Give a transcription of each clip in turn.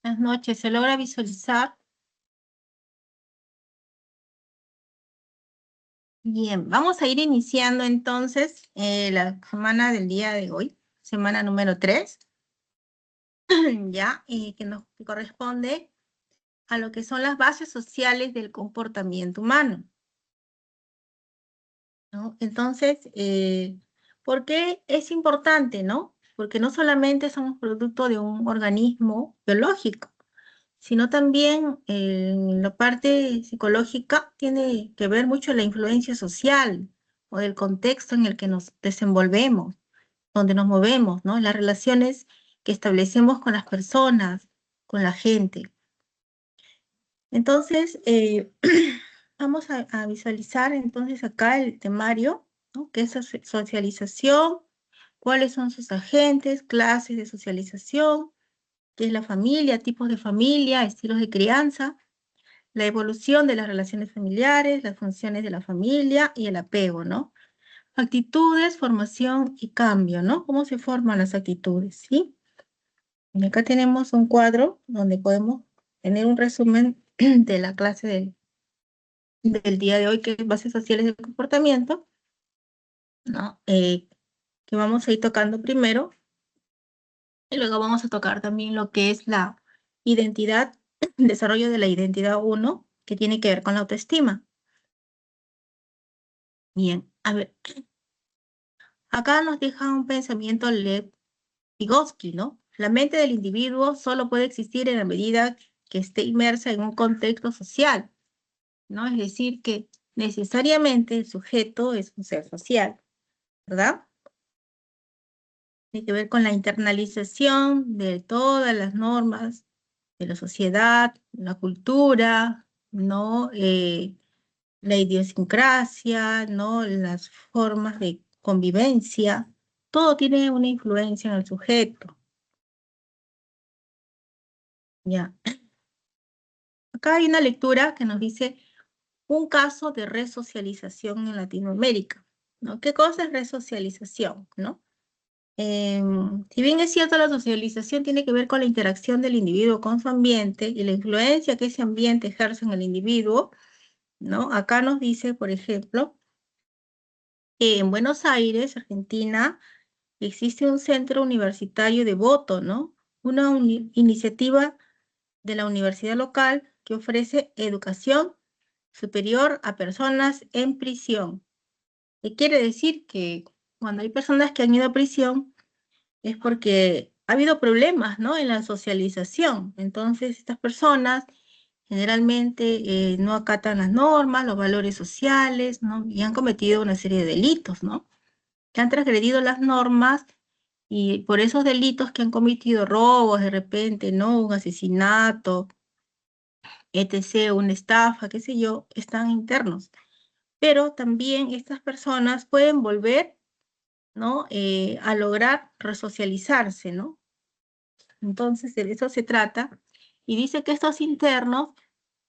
Buenas noches, ¿se logra visualizar? Bien, vamos a ir iniciando entonces la semana del día de hoy, semana número 3, ya, que corresponde a lo que son las bases sociales del comportamiento humano, ¿no? Entonces, ¿por qué es importante, no? Porque no solamente somos producto de un organismo biológico, sino también en la parte psicológica tiene que ver mucho la influencia social o del contexto en el que nos desenvolvemos, donde nos movemos, ¿no? Las relaciones que establecemos con las personas, con la gente. Entonces, vamos a visualizar entonces acá el temario, ¿no? Que es socialización, cuáles son sus agentes, clases de socialización, qué es la familia, tipos de familia, estilos de crianza, la evolución de las relaciones familiares, las funciones de la familia y el apego, ¿no? Actitudes, formación y cambio, ¿no? ¿Cómo se forman las actitudes, sí? Y acá tenemos un cuadro donde podemos tener un resumen de la clase del día de hoy, que es Bases Sociales del Comportamiento, ¿no? Que vamos a ir tocando primero, y luego vamos a tocar también lo que es la identidad, desarrollo de la identidad 1, que tiene que ver con la autoestima. Bien, a ver, acá nos deja un pensamiento Lev Vygotsky, ¿no? La mente del individuo solo puede existir en la medida que esté inmersa en un contexto social, ¿no? Es decir, que necesariamente el sujeto es un ser social, ¿verdad? Tiene que ver con la internalización de todas las normas de la sociedad, la cultura, ¿no? La idiosincrasia, ¿no? Las formas de convivencia, todo tiene una influencia en el sujeto. Ya. Acá hay una lectura que nos dice un caso de resocialización en Latinoamérica, ¿no? ¿Qué cosa es resocialización, no? Si bien es cierto, la socialización tiene que ver con la interacción del individuo con su ambiente y la influencia que ese ambiente ejerce en el individuo, ¿no? Acá nos dice, por ejemplo, que en Buenos Aires, Argentina, existe un centro universitario de voto, ¿no? Una iniciativa de la universidad local que ofrece educación superior a personas en prisión. ¿Qué quiere decir? Que cuando hay personas que han ido a prisión es porque ha habido problemas, ¿no? En la socialización. Entonces, estas personas generalmente no acatan las normas, los valores sociales, ¿no? Y han cometido una serie de delitos, ¿no? Que han transgredido las normas y por esos delitos que han cometido, robos de repente, ¿no? Un asesinato, etc., una estafa, qué sé yo, están internos. Pero también estas personas pueden volver, ¿no? A lograr resocializarse, ¿no? Entonces, de eso se trata. Y dice que estos internos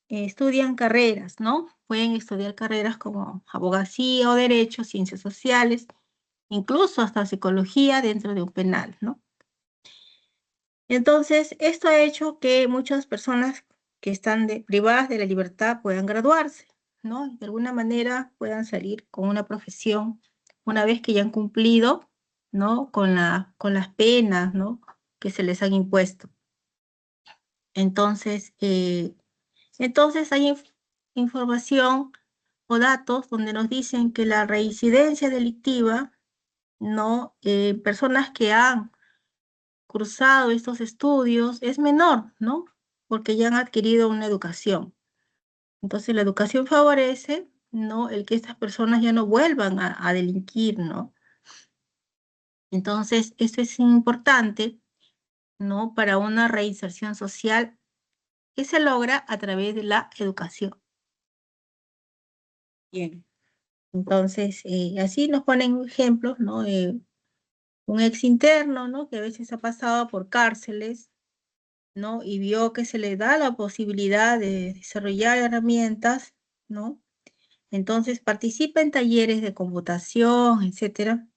estudian carreras, ¿no? Pueden estudiar carreras como abogacía o derecho, ciencias sociales, incluso hasta psicología dentro de un penal, ¿no? Entonces, esto ha hecho que muchas personas que están privadas de la libertad puedan graduarse, ¿no? De alguna manera puedan salir con una profesión una vez que ya han cumplido, ¿no? Con las penas, ¿no? Que se les han impuesto. Entonces, hay información o datos donde nos dicen que la reincidencia delictiva, ¿no? Personas que han cursado estos estudios es menor, ¿no? Porque ya han adquirido una educación. Entonces, la educación favorece, ¿no? El que estas personas ya no vuelvan a delinquir, ¿no? Entonces, esto es importante, ¿no? Para una reinserción social que se logra a través de la educación. Bien. Entonces, así nos ponen ejemplos, ¿no? Un ex interno, ¿no? Que a veces ha pasado por cárceles, ¿no? Y vio que se le da la posibilidad de desarrollar herramientas, ¿no? Entonces participa en talleres de computación, etcétera,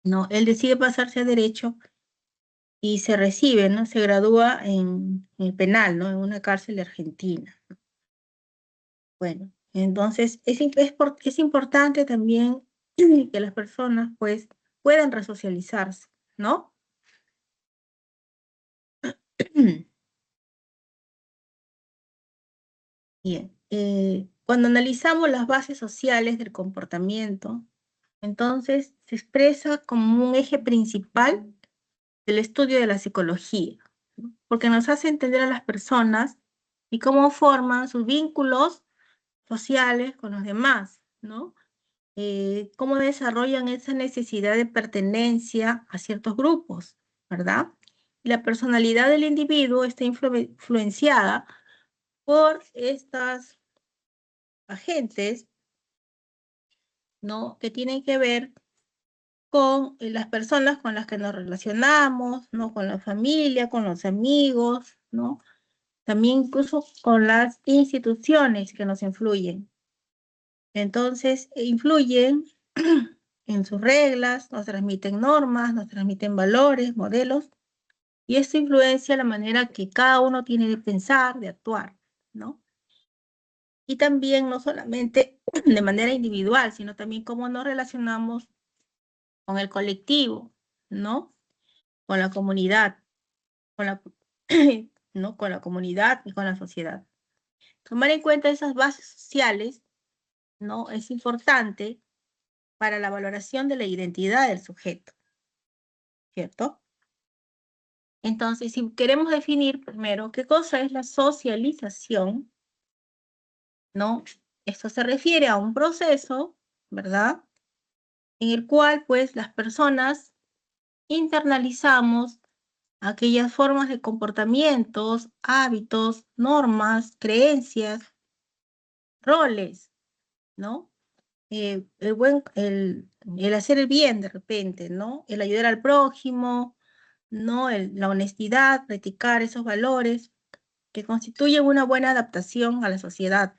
¿no? Él decide pasarse a derecho y se recibe, ¿no? Se gradúa en el penal, ¿no? En una cárcel argentina. Bueno, entonces es importante también que las personas, pues, puedan resocializarse, ¿no? Bien, cuando analizamos las bases sociales del comportamiento, entonces se expresa como un eje principal del estudio de la psicología, ¿no? Porque nos hace entender a las personas y cómo forman sus vínculos sociales con los demás, ¿no? Cómo desarrollan esa necesidad de pertenencia a ciertos grupos, ¿verdad? La personalidad del individuo está influenciada por estas agentes, ¿no? Que tienen que ver con las personas con las que nos relacionamos, ¿no? Con la familia, con los amigos, ¿no? También incluso con las instituciones que nos influyen. Entonces, influyen en sus reglas, nos transmiten normas, nos transmiten valores, modelos, y esto influencia la manera que cada uno tiene de pensar, de actuar, ¿no? Y también no solamente de manera individual, sino también cómo nos relacionamos con el colectivo, ¿no? Con la comunidad, con la, ¿no? Con la comunidad y con la sociedad. Tomar en cuenta esas bases sociales, ¿no? Es importante para la valoración de la identidad del sujeto, ¿cierto? Entonces, si queremos definir primero qué cosa es la socialización, ¿no? Esto se refiere a un proceso, ¿verdad? En el cual, pues, las personas internalizamos aquellas formas de comportamientos, hábitos, normas, creencias, roles, ¿no? El hacer el bien de repente, ¿no? El ayudar al prójimo, ¿no? La honestidad, practicar esos valores que constituyen una buena adaptación a la sociedad.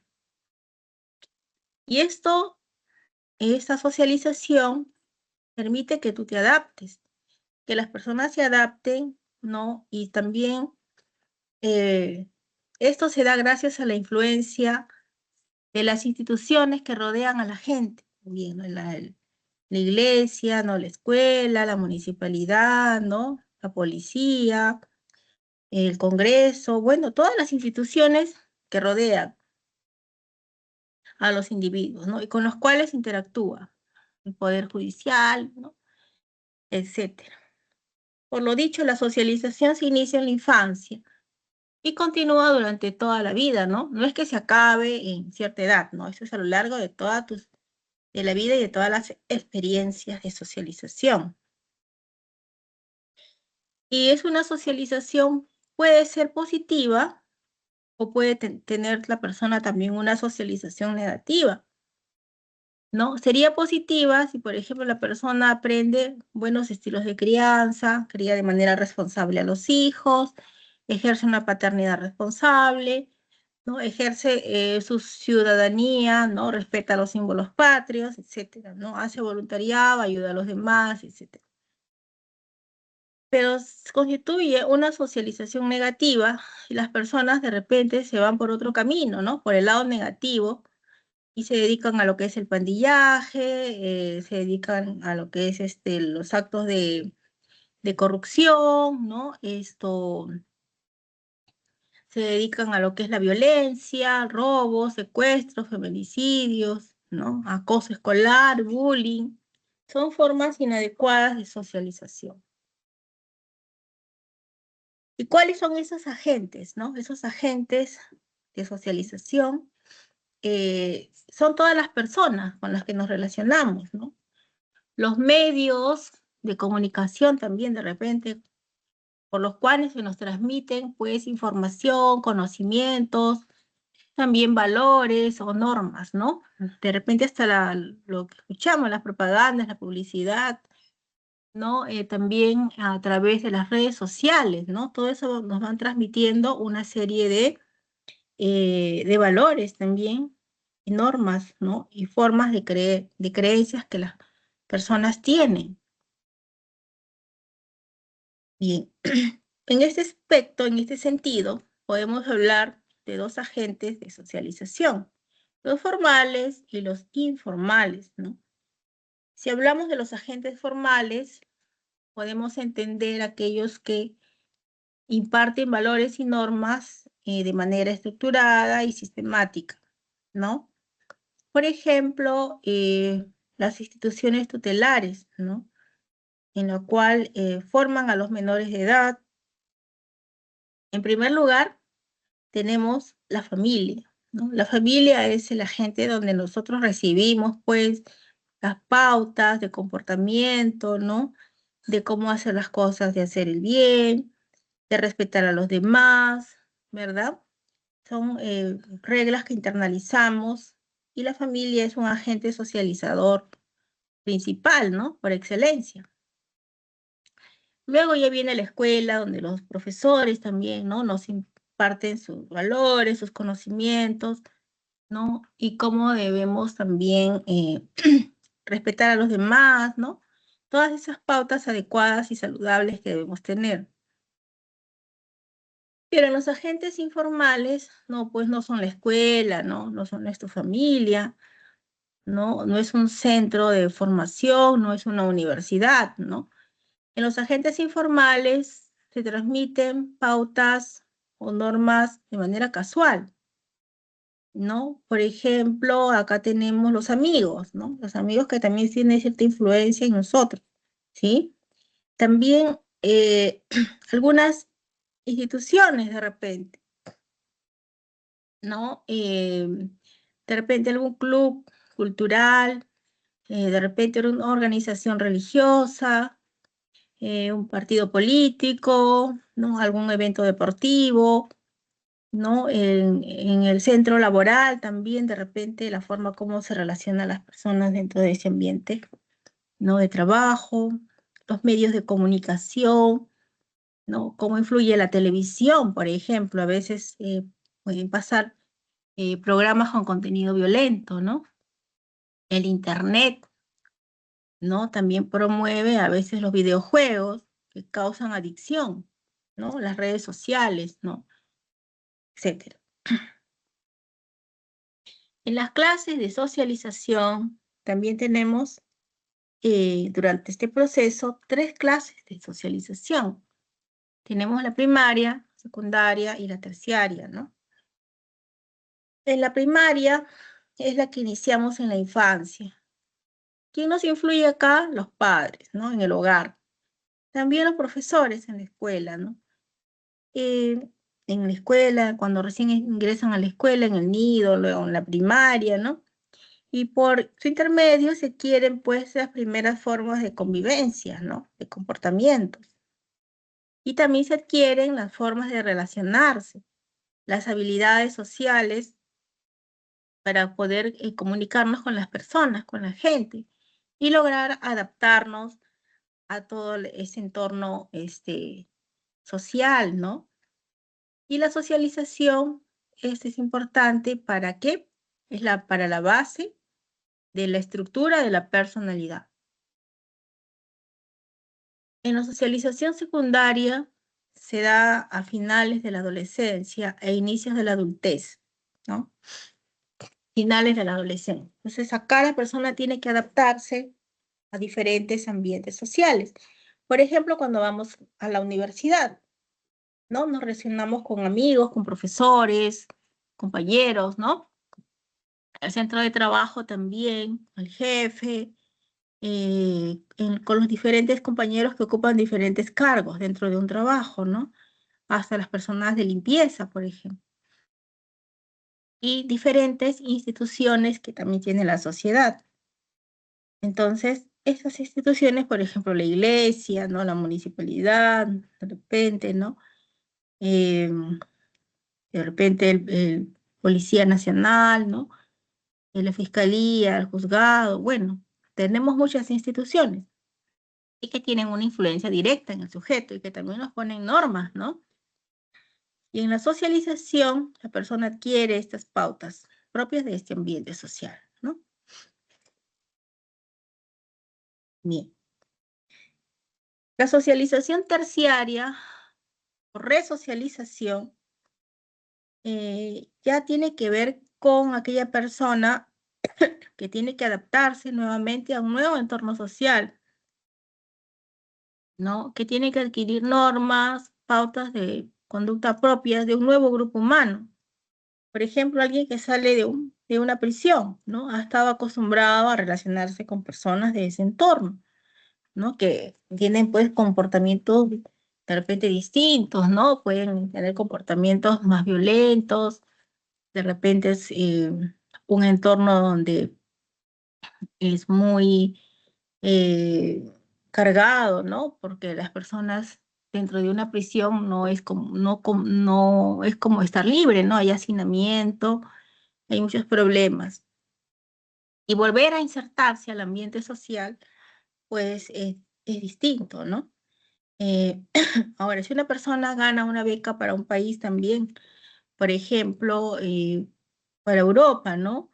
Y esta socialización permite que tú te adaptes, que las personas se adapten, ¿no? Y también esto se da gracias a la influencia de las instituciones que rodean a la gente, bien, ¿no? La iglesia, ¿no? La escuela, la municipalidad, ¿no? La policía, el Congreso, bueno, todas las instituciones que rodean a los individuos, ¿no? Y con los cuales interactúa el Poder Judicial, ¿no? Etcétera. Por lo dicho, la socialización se inicia en la infancia y continúa durante toda la vida, ¿no? No es que se acabe en cierta edad, ¿no? Eso es a lo largo de de la vida y de todas las experiencias de socialización. Y es una socialización, puede ser positiva o puede tener la persona también una socialización negativa, ¿no? Sería positiva si, por ejemplo, la persona aprende buenos estilos de crianza, cría de manera responsable a los hijos, ejerce una paternidad responsable, ¿no? Ejerce su ciudadanía, ¿no? Respeta los símbolos patrios, etcétera, ¿no? Hace voluntariado, ayuda a los demás, etcétera. Pero constituye una socialización negativa y las personas de repente se van por otro camino, ¿no? Por el lado negativo y se dedican a lo que es el pandillaje, se dedican a lo que es los actos de corrupción, ¿no? Se dedican a lo que es la violencia, robos, secuestros, feminicidios, ¿no? Acoso escolar, bullying. Son formas inadecuadas de socialización. ¿Y cuáles son esos agentes, no? Esos agentes de socialización son todas las personas con las que nos relacionamos, ¿no? Los medios de comunicación también de repente, por los cuales se nos transmiten, pues, información, conocimientos, también valores o normas, ¿no? De repente hasta lo que escuchamos, las propagandas, la publicidad, ¿no? También a través de las redes sociales, ¿no? Todo eso nos van transmitiendo una serie de valores también, y normas, ¿no? Y formas de creencias que las personas tienen. Bien, en este aspecto, en este sentido, podemos hablar de dos agentes de socialización, los formales y los informales, ¿no? Si hablamos de los agentes formales, podemos entender aquellos que imparten valores y normas de manera estructurada y sistemática, ¿no? Por ejemplo, las instituciones tutelares, ¿no? En la cual forman a los menores de edad. En primer lugar, tenemos la familia, ¿no? La familia es el agente donde nosotros recibimos, pues, las pautas de comportamiento, ¿no? De cómo hacer las cosas, de hacer el bien, de respetar a los demás, ¿verdad? Son reglas que internalizamos y la familia es un agente socializador principal, ¿no? Por excelencia. Luego ya viene la escuela, donde los profesores también, ¿no? Nos imparten sus valores, sus conocimientos, ¿no? Y cómo debemos también respetar a los demás, ¿no? Todas esas pautas adecuadas y saludables que debemos tener. Pero los agentes informales, no, pues no son la escuela, ¿no? No son nuestra familia, ¿no? No es un centro de formación, no es una universidad, ¿no? En los agentes informales se transmiten pautas o normas de manera casual, ¿no? Por ejemplo, acá tenemos los amigos, ¿no? Los amigos que también tienen cierta influencia en nosotros, ¿sí? También algunas instituciones de repente, ¿no? De repente algún club cultural, de repente una organización religiosa, un partido político, ¿no? Algún evento deportivo, ¿no? En el centro laboral también, de repente, la forma como se relacionan las personas dentro de ese ambiente, ¿no? De trabajo, los medios de comunicación, ¿no? Cómo influye la televisión, por ejemplo, a veces pueden pasar programas con contenido violento, ¿no? El internet, ¿no? También promueve a veces los videojuegos que causan adicción, ¿no? Las redes sociales, ¿no? Etcétera. En las clases de socialización también tenemos durante este proceso 3 clases de socialización. Tenemos la primaria, secundaria y la terciaria, ¿no? En la primaria es la que iniciamos en la infancia. ¿Quién nos influye acá? Los padres, ¿no? En el hogar. También los profesores en la escuela, ¿no? En la escuela, cuando recién ingresan a la escuela, en el nido, luego en la primaria, ¿no? Y por su intermedio se quieren, pues, las primeras formas de convivencia, ¿no? De comportamientos. Y también se adquieren las formas de relacionarse, las habilidades sociales para poder comunicarnos con las personas, con la gente, y lograr adaptarnos a todo ese entorno social, ¿no? Y la socialización, es importante, ¿para qué? Para la base de la estructura de la personalidad. En la socialización secundaria se da a finales de la adolescencia e inicios de la adultez, ¿no? Finales de la adolescencia. Entonces, acá la persona tiene que adaptarse a diferentes ambientes sociales. Por ejemplo, cuando vamos a la universidad, ¿no? Nos relacionamos con amigos, con profesores, compañeros, ¿no? Al centro de trabajo también, al jefe, con los diferentes compañeros que ocupan diferentes cargos dentro de un trabajo, ¿no? Hasta las personas de limpieza, por ejemplo. Y diferentes instituciones que también tiene la sociedad. Entonces, esas instituciones, por ejemplo, la iglesia, ¿no? La municipalidad, de repente, ¿no? De repente el Policía Nacional, ¿no? La Fiscalía, el Juzgado, bueno, tenemos muchas instituciones y que tienen una influencia directa en el sujeto y que también nos ponen normas, ¿no? Y en la socialización, la persona adquiere estas pautas propias de este ambiente social, ¿no? Bien. La socialización terciaria o resocialización ya tiene que ver con aquella persona que tiene que adaptarse nuevamente a un nuevo entorno social, ¿no? Que tiene que adquirir normas, pautas de conducta propias de un nuevo grupo humano. Por ejemplo, alguien que sale de una prisión, ¿no? Ha estado acostumbrado a relacionarse con personas de ese entorno, ¿no? Que tienen pues comportamientos de repente distintos, ¿no? Pueden tener comportamientos más violentos, de repente es un entorno donde es muy eh, cargado, ¿no? Porque las personas dentro de una prisión no es como, no es como estar libre, ¿no? Hay hacinamiento, hay muchos problemas. Y volver a insertarse al ambiente social, pues es distinto, ¿no? Eh, ahora, si una persona gana una beca para un país también, por ejemplo, para Europa, ¿no?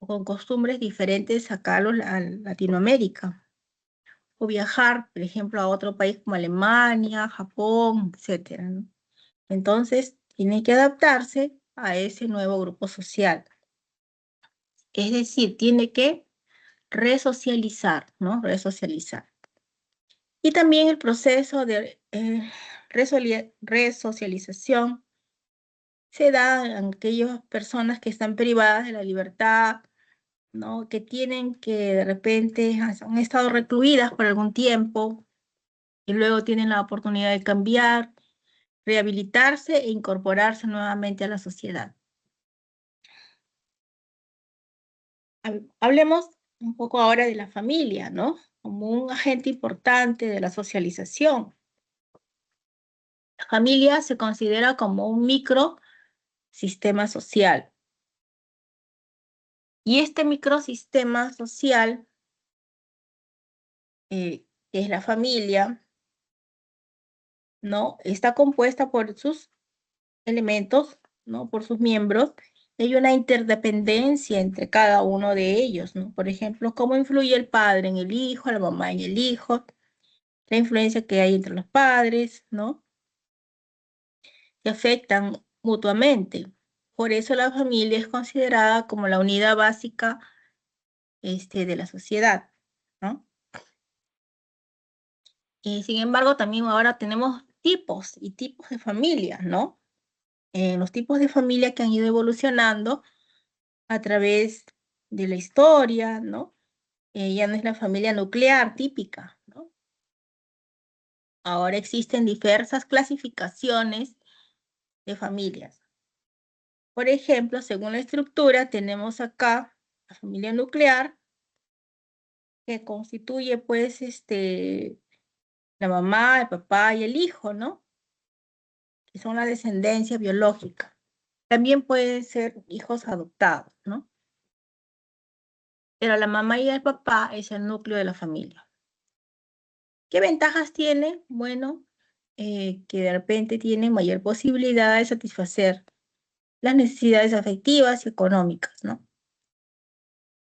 O con costumbres diferentes acá a Latinoamérica, o viajar, por ejemplo, a otro país como Alemania, Japón, etcétera, ¿no? Entonces, tiene que adaptarse a ese nuevo grupo social. Es decir, tiene que resocializar, ¿no? Resocializar. Y también el proceso de resocialización se da en aquellas personas que están privadas de la libertad, ¿no? Que tienen que de repente han estado recluidas por algún tiempo y luego tienen la oportunidad de cambiar, rehabilitarse e incorporarse nuevamente a la sociedad. Hablemos un poco ahora de la familia, ¿no? Como un agente importante de la socialización. La familia se considera como un microsistema social. Y este microsistema social, que es la familia, ¿no? Está compuesta por sus elementos, ¿no? Por sus miembros. Hay una interdependencia entre cada uno de ellos, ¿no? Por ejemplo, cómo influye el padre en el hijo, la mamá en el hijo, la influencia que hay entre los padres, ¿no? Que afectan mutuamente. Por eso la familia es considerada como la unidad básica de la sociedad, ¿no? Y sin embargo, también ahora tenemos tipos y tipos de familias, ¿no? Los tipos de familia que han ido evolucionando a través de la historia, ¿no? Ya no es la familia nuclear típica, ¿no? Ahora existen diversas clasificaciones de familias. Por ejemplo, según la estructura, tenemos acá la familia nuclear, que constituye, pues, la mamá, el papá y el hijo, ¿no? Que son la descendencia biológica. También pueden ser hijos adoptados, ¿no? Pero la mamá y el papá es el núcleo de la familia. ¿Qué ventajas tiene? Bueno, que de repente tiene mayor posibilidad de satisfacer las necesidades afectivas y económicas, ¿no?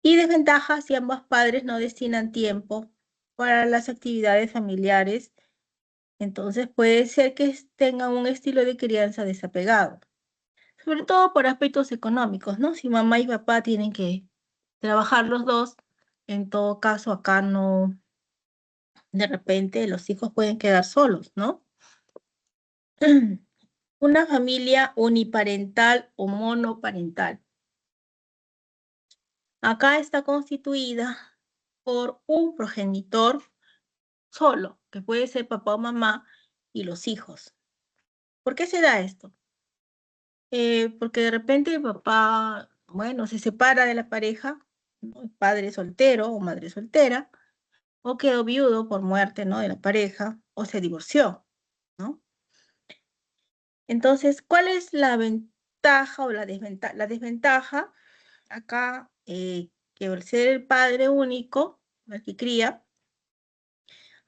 Y desventajas si ambos padres no destinan tiempo para las actividades familiares, entonces puede ser que tengan un estilo de crianza desapegado, sobre todo por aspectos económicos, ¿no? Si mamá y papá tienen que trabajar los dos, en todo caso acá no, de repente los hijos pueden quedar solos, ¿no? Una familia uniparental o monoparental. Acá está constituida por un progenitor solo, que puede ser papá o mamá, y los hijos. ¿Por qué se da esto? Porque de repente el papá, bueno, se separa de la pareja, ¿no? Padre soltero o madre soltera, o quedó viudo por muerte, ¿no? De la pareja, o se divorció, ¿no? Entonces, ¿cuál es la ventaja o la desventaja? La desventaja acá, que al ser el padre único, el que cría,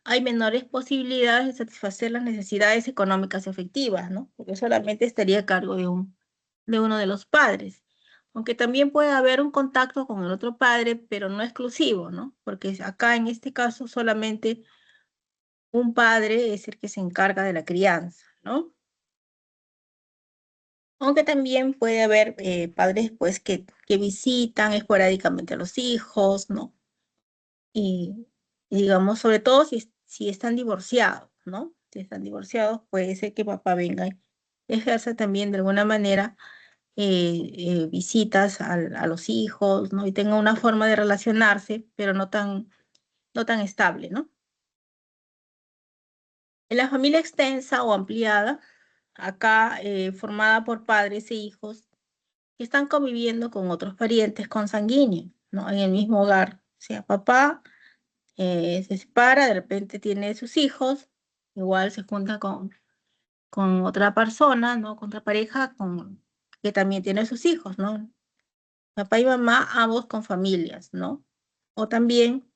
hay menores posibilidades de satisfacer las necesidades económicas efectivas, ¿no? Porque solamente estaría a cargo de uno de los padres. Aunque también puede haber un contacto con el otro padre, pero no exclusivo, ¿no? Porque acá en este caso solamente un padre es el que se encarga de la crianza, ¿no? Aunque también puede haber padres pues que visitan esporádicamente a los hijos, ¿no? Y digamos, sobre todo si están divorciados, ¿no? Si están divorciados, puede ser que papá venga y ejerza también de alguna manera visitas a los hijos, ¿no? Y tenga una forma de relacionarse, pero no tan estable, ¿no? En la familia extensa o ampliada, acá formada por padres e hijos que están conviviendo con otros parientes consanguíneos, ¿no? En el mismo hogar. O sea, papá se separa, de repente tiene sus hijos, igual se junta con otra persona, ¿no? Con otra pareja que también tiene sus hijos, ¿no? Papá y mamá, ambos con familias, ¿no? O también,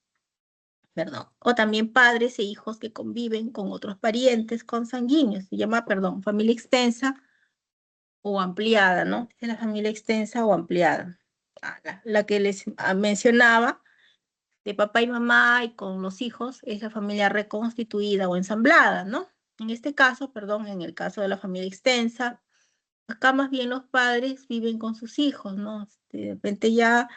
perdón, o también padres e hijos que conviven con otros parientes consanguíneos. Se llama, perdón, familia extensa o ampliada, ¿no? Es la familia extensa o ampliada. La que les mencionaba, de papá y mamá y con los hijos, es la familia reconstituida o ensamblada, ¿no? En este caso, perdón, en el caso de la familia extensa, acá más bien los padres viven con sus hijos, ¿no? De repente ya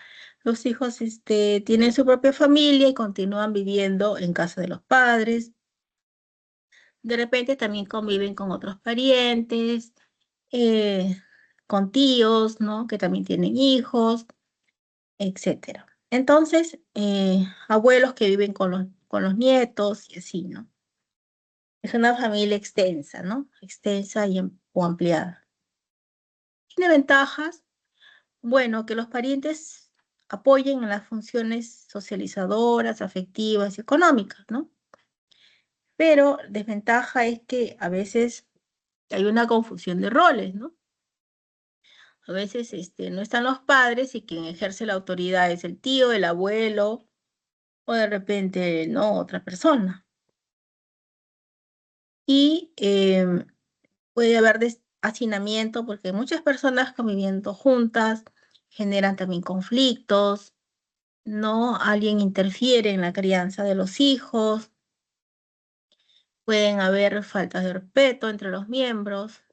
los hijos tienen su propia familia y continúan viviendo en casa de los padres. De repente también conviven con otros parientes, eh, con tíos, ¿no? Que también tienen hijos, etcétera. Entonces, abuelos que viven con los nietos y así, ¿no? Es una familia extensa, ¿no? Extensa o ampliada. Tiene ventajas, bueno, que los parientes apoyen en las funciones socializadoras, afectivas y económicas, ¿no? Pero desventaja es que a veces hay una confusión de roles, ¿no? A veces no están los padres y quien ejerce la autoridad es el tío, el abuelo o de repente, ¿no? Otra persona. Y puede haber hacinamiento porque muchas personas conviviendo juntas generan también conflictos, ¿no? Alguien interfiere en la crianza de los hijos, pueden haber faltas de respeto entre los miembros,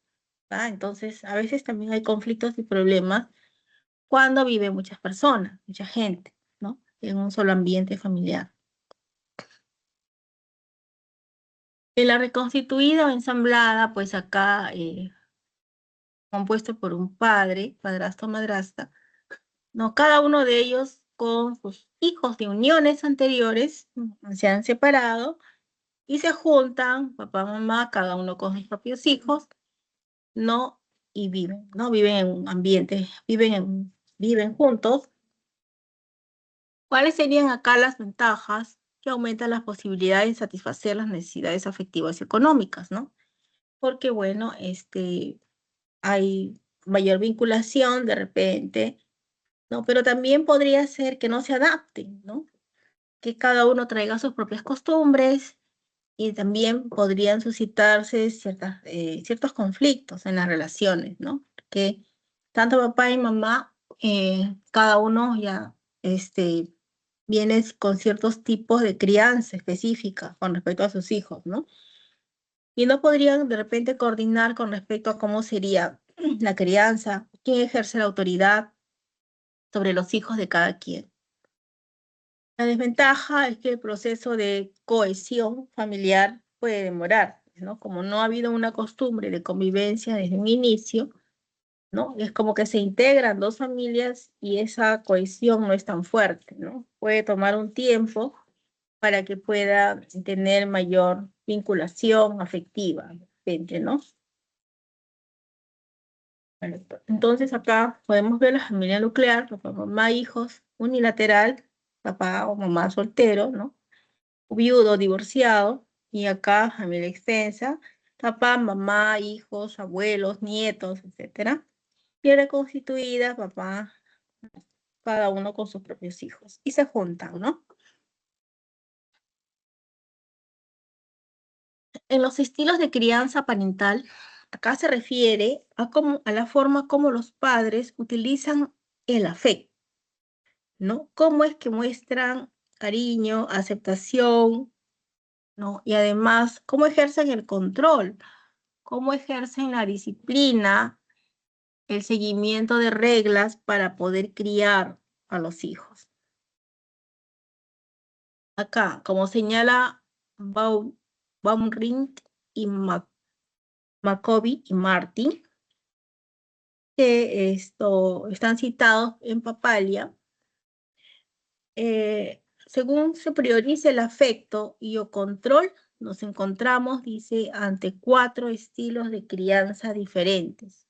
¿va? Entonces, a veces también hay conflictos y problemas cuando viven muchas personas, mucha gente, ¿no? En un solo ambiente familiar. En la reconstituida o ensamblada, pues acá, compuesto por un padre, padrastro o madrastra, ¿no? Cada uno de ellos con sus hijos de uniones anteriores, se han separado y se juntan, papá, mamá, cada uno con sus propios hijos, ¿no? Y viven, ¿no? Viven en un ambiente, viven juntos. ¿Cuáles serían acá las ventajas? Que aumentan las posibilidades de satisfacer las necesidades afectivas y económicas, ¿no? Porque, bueno, hay mayor vinculación de repente, ¿no? Pero también podría ser que no se adapten, ¿no? Que cada uno traiga sus propias costumbres y también podrían suscitarse ciertos conflictos en las relaciones, ¿no? Que tanto papá y mamá, cada uno ya viene con ciertos tipos de crianza específica con respecto a sus hijos, ¿no? Y no podrían de repente coordinar con respecto a cómo sería la crianza, quién ejerce la autoridad sobre los hijos de cada quien. La desventaja es que el proceso de cohesión familiar puede demorar, ¿no? Como no ha habido una costumbre de convivencia desde un inicio, ¿no? Es como que se integran dos familias y esa cohesión no es tan fuerte, ¿no? Puede tomar un tiempo para que pueda tener mayor vinculación afectiva, de repente, ¿no? Entonces acá podemos ver la familia nuclear, papá, mamá, hijos, unilateral, papá o mamá soltero, ¿no? Viudo, divorciado, y acá familia extensa, papá, mamá, hijos, abuelos, nietos, etcétera. Y reconstituida, papá, cada uno con sus propios hijos. Y se juntan, ¿no? En los estilos de crianza parental, acá se refiere a la forma como los padres utilizan el afecto, ¿no? Cómo es que muestran cariño, aceptación, ¿no? Y además, ¿cómo ejercen el control? ¿Cómo ejercen la disciplina, el seguimiento de reglas para poder criar a los hijos? Acá, como señala Baumrind y Markovi y Martin, que están citados en Papalia, según se prioriza el afecto y o control, nos encontramos, dice, ante 4 estilos de crianza diferentes.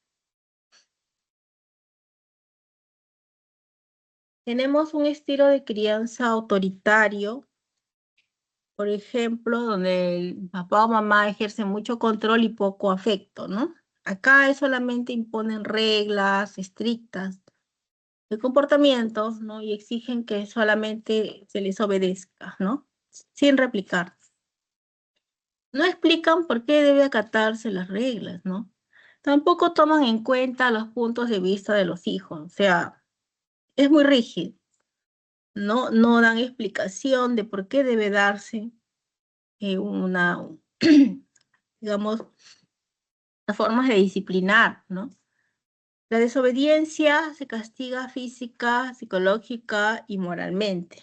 Tenemos un estilo de crianza autoritario, por ejemplo, donde el papá o mamá ejerce mucho control y poco afecto, ¿no? Acá solamente imponen reglas estrictas de comportamientos, ¿no? Y exigen que solamente se les obedezca, ¿no? Sin replicar. No explican por qué debe acatarse las reglas, ¿no? Tampoco toman en cuenta los puntos de vista de los hijos, o sea, es muy rígido, ¿no? No dan explicación de por qué debe darse una, digamos, las formas de disciplinar, ¿no? La desobediencia se castiga física, psicológica y moralmente,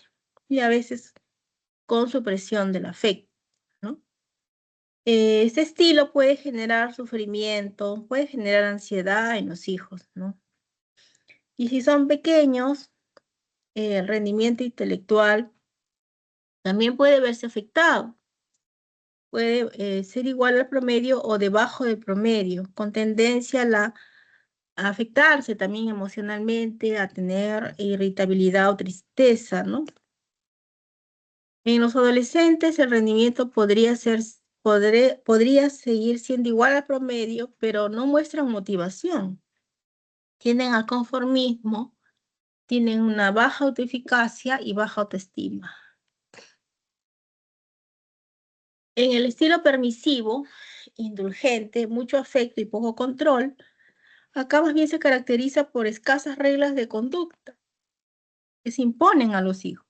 y a veces con supresión del afecto, ¿no? Este estilo puede generar sufrimiento, puede generar ansiedad en los hijos, ¿no? Y si son pequeños, el rendimiento intelectual también puede verse afectado. Puede ser igual al promedio o debajo del promedio, con tendencia a afectarse también emocionalmente, a tener irritabilidad o tristeza, ¿no? En los adolescentes el rendimiento podría seguir siendo igual al promedio, pero no muestran motivación. Tienden al conformismo, tienen una baja autoeficacia y baja autoestima. En el estilo permisivo, indulgente, mucho afecto y poco control, acá más bien se caracteriza por escasas reglas de conducta que se imponen a los hijos.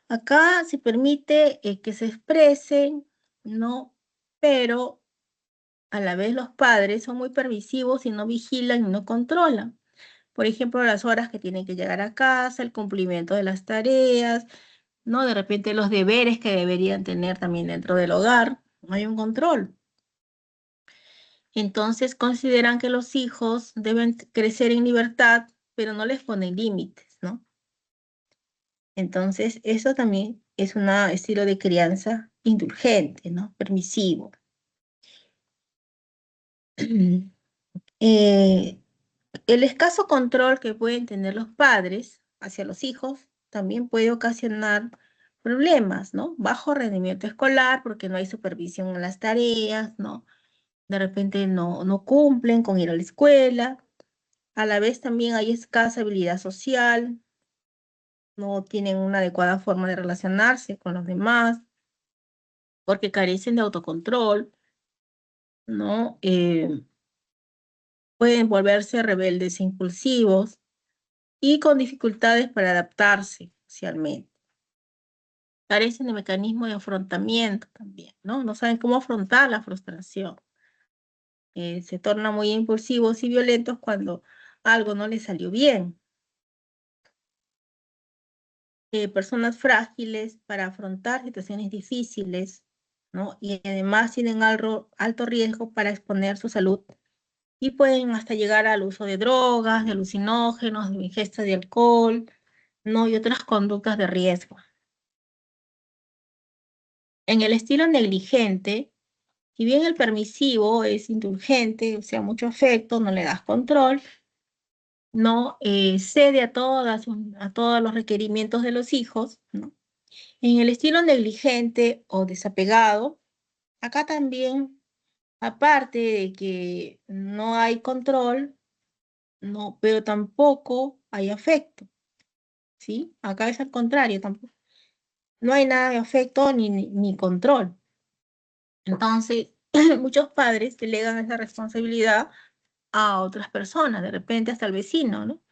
Acá se permite que se expresen, ¿no? Pero a la vez los padres son muy permisivos y no vigilan y no controlan. Por ejemplo, las horas que tienen que llegar a casa, el cumplimiento de las tareas, ¿no? De repente los deberes que deberían tener también dentro del hogar. No hay un control. Entonces consideran que los hijos deben crecer en libertad, pero no les ponen límites, ¿no? Entonces, eso también es un estilo de crianza indulgente, ¿no? Permisivo. Eh, el escaso control que pueden tener los padres hacia los hijos también puede ocasionar problemas, ¿no? Bajo rendimiento escolar porque no hay supervisión en las tareas, ¿no? De repente no cumplen con ir a la escuela. A la vez también hay escasa habilidad social, no tienen una adecuada forma de relacionarse con los demás porque carecen de autocontrol, ¿no? Pueden volverse rebeldes e impulsivos y con dificultades para adaptarse socialmente. Carecen de mecanismos de afrontamiento también, ¿no? No saben cómo afrontar la frustración. Se tornan muy impulsivos y violentos cuando algo no les salió bien. Personas frágiles para afrontar situaciones difíciles, ¿no? Y además tienen alto riesgo para exponer su salud y pueden hasta llegar al uso de drogas, de alucinógenos, de ingesta de alcohol, ¿no? Y otras conductas de riesgo. En el estilo negligente, si bien el permisivo es indulgente, o sea, mucho afecto, no le das control, no cede a todos los requerimientos de los hijos, ¿no? En el estilo negligente o desapegado, acá también, aparte de que no hay control, no, pero tampoco hay afecto, ¿sí? Acá es al contrario, tampoco. No hay nada de afecto ni control. Entonces, muchos padres delegan esa responsabilidad a otras personas, de repente hasta el vecino, ¿no?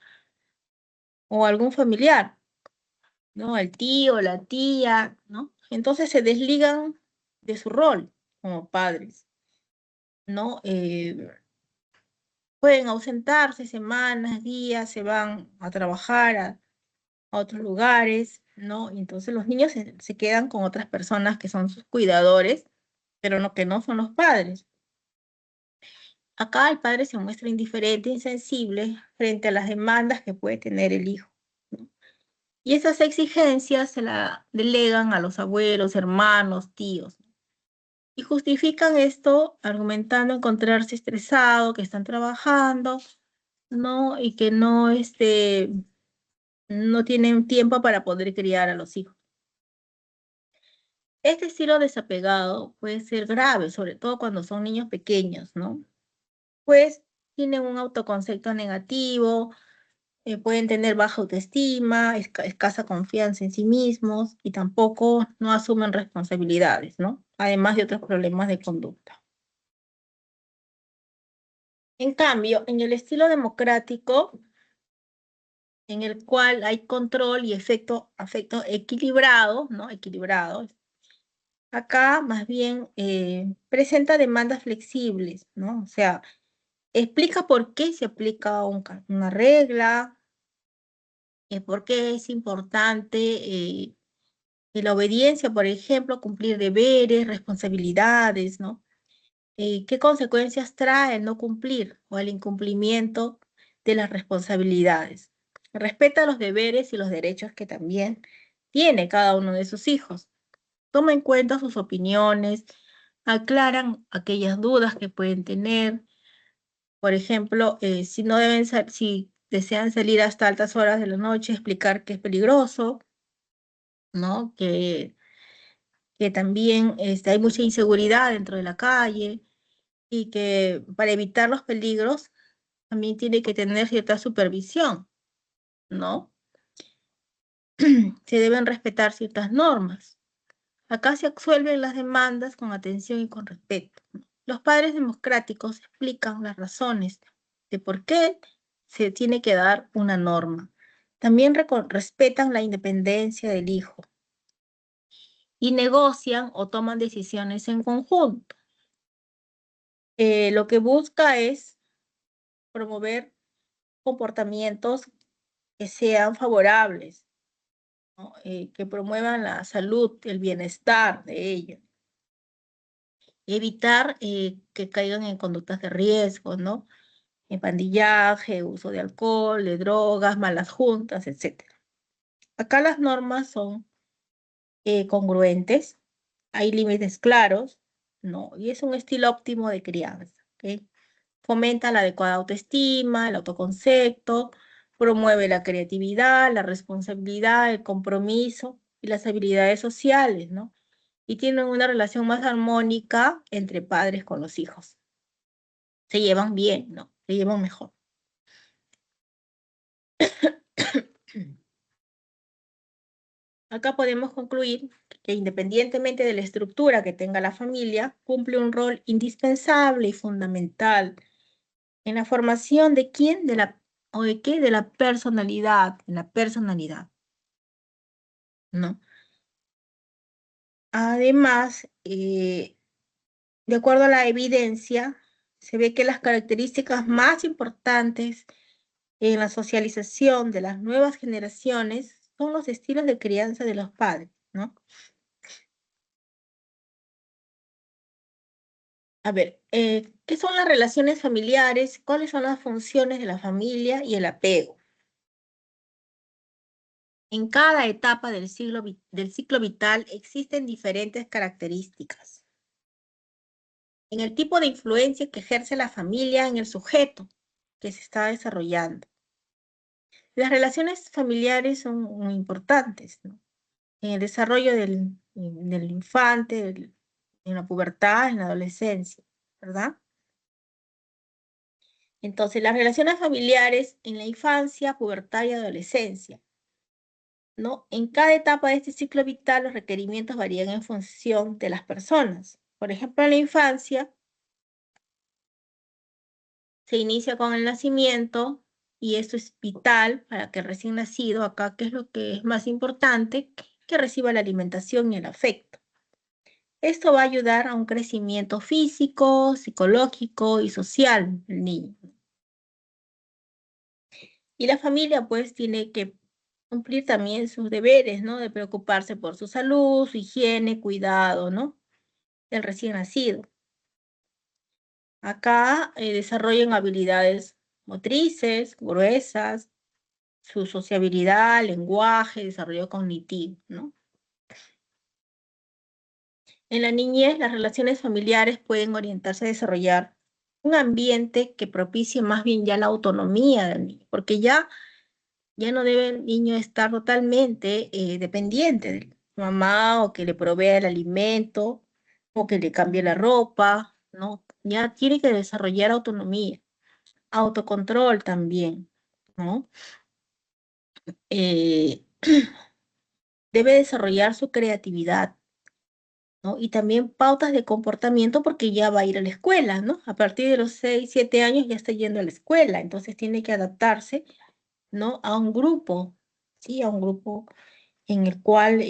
O algún familiar, ¿no? El tío, la tía, ¿no? Entonces se desligan de su rol como padres, ¿no? Pueden ausentarse semanas, días, se van a trabajar a otros lugares, ¿no? Y entonces los niños se quedan con otras personas que son sus cuidadores, pero no, que no son los padres. Acá el padre se muestra indiferente, insensible frente a las demandas que puede tener el hijo, ¿no? Y esas exigencias se la delegan a los abuelos, hermanos, tíos. Y justifican esto argumentando encontrarse estresado, que están trabajando, ¿no? Y que no, no tienen tiempo para poder criar a los hijos. Este estilo desapegado puede ser grave, sobre todo cuando son niños pequeños, ¿no? Pues tienen un autoconcepto negativo, pueden tener baja autoestima, escasa confianza en sí mismos y tampoco no asumen responsabilidades, ¿no? Además de otros problemas de conducta. En cambio, en el estilo democrático, en el cual hay control y afecto equilibrado, ¿no? Equilibrado. Acá más bien presenta demandas flexibles, ¿no? O sea, explica por qué se aplica una regla, por qué es importante la obediencia, por ejemplo, cumplir deberes, responsabilidades, ¿no? ¿Qué consecuencias trae el no cumplir o el incumplimiento de las responsabilidades? Respeta los deberes y los derechos que también tiene cada uno de sus hijos. Toma en cuenta sus opiniones, aclaran aquellas dudas que pueden tener. Por ejemplo, si no deben si desean salir hasta altas horas de la noche, explicar que es peligroso, ¿no? Que también hay mucha inseguridad dentro de la calle y que para evitar los peligros también tiene que tener cierta supervisión, ¿no? Se deben respetar ciertas normas. Acá se absuelven las demandas con atención y con respeto. Los padres democráticos explican las razones de por qué se tiene que dar una norma. También respetan la independencia del hijo y negocian o toman decisiones en conjunto. Lo que busca es promover comportamientos que sean favorables, ¿no? Que promuevan la salud, el bienestar de ellos. Evitar que caigan en conductas de riesgo, ¿no? En pandillaje, uso de alcohol, de drogas, malas juntas, etc. Acá las normas son congruentes, hay límites claros, ¿no? Y es un estilo óptimo de crianza, ¿ok? Fomenta la adecuada autoestima, el autoconcepto, promueve la creatividad, la responsabilidad, el compromiso y las habilidades sociales, ¿no? Y tienen una relación más armónica entre padres con los hijos. Se llevan bien, ¿no? Se llevan mejor. Acá podemos concluir que independientemente de la estructura que tenga la familia, cumple un rol indispensable y fundamental en la formación de quién, o de qué, de la personalidad, ¿no? Además, de acuerdo a la evidencia, se ve que las características más importantes en la socialización de las nuevas generaciones son los estilos de crianza de los padres, ¿no? A ver, ¿qué son las relaciones familiares? ¿Cuáles son las funciones de la familia y el apego? En cada etapa del ciclo vital existen diferentes características. En el tipo de influencia que ejerce la familia en el sujeto que se está desarrollando. Las relaciones familiares son muy importantes, ¿no? En el desarrollo del infante, en la pubertad, en la adolescencia, ¿verdad? Entonces, las relaciones familiares en la infancia, pubertad y adolescencia, ¿no? En cada etapa de este ciclo vital, los requerimientos varían en función de las personas. Por ejemplo, en la infancia se inicia con el nacimiento y esto es vital para que el recién nacido, acá, ¿qué es lo que es más importante? que reciba la alimentación y el afecto. Esto va a ayudar a un crecimiento físico, psicológico y social del niño. Y la familia pues tiene que cumplir también sus deberes, ¿no? De preocuparse por su salud, su higiene, cuidado, ¿no? Del recién nacido. Acá desarrollan habilidades motrices, gruesas, su sociabilidad, lenguaje, desarrollo cognitivo, ¿no? En la niñez, las relaciones familiares pueden orientarse a desarrollar un ambiente que propicie más bien ya la autonomía del niño, porque ya no debe el niño estar totalmente dependiente de su mamá o que le provea el alimento o que le cambie la ropa, ¿no? Ya tiene que desarrollar autonomía, autocontrol también, ¿no? Eh, debe desarrollar su creatividad, ¿no? Y también pautas de comportamiento porque ya va a ir a la escuela, ¿no? A partir de los 6, 7 años ya está yendo a la escuela, entonces tiene que adaptarse, ¿no? A un grupo, ¿sí? A un grupo en el cual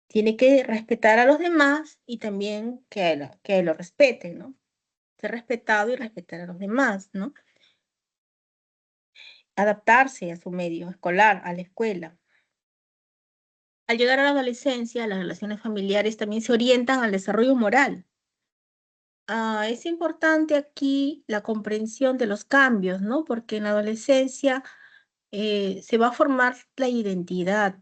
tiene que respetar a los demás y también que lo respeten, ¿no? Ser respetado y respetar a los demás, ¿no? Adaptarse a su medio escolar, a la escuela. Al llegar a la adolescencia, las relaciones familiares también se orientan al desarrollo moral. Es importante aquí la comprensión de los cambios, ¿no? Porque en la adolescencia se va a formar la identidad,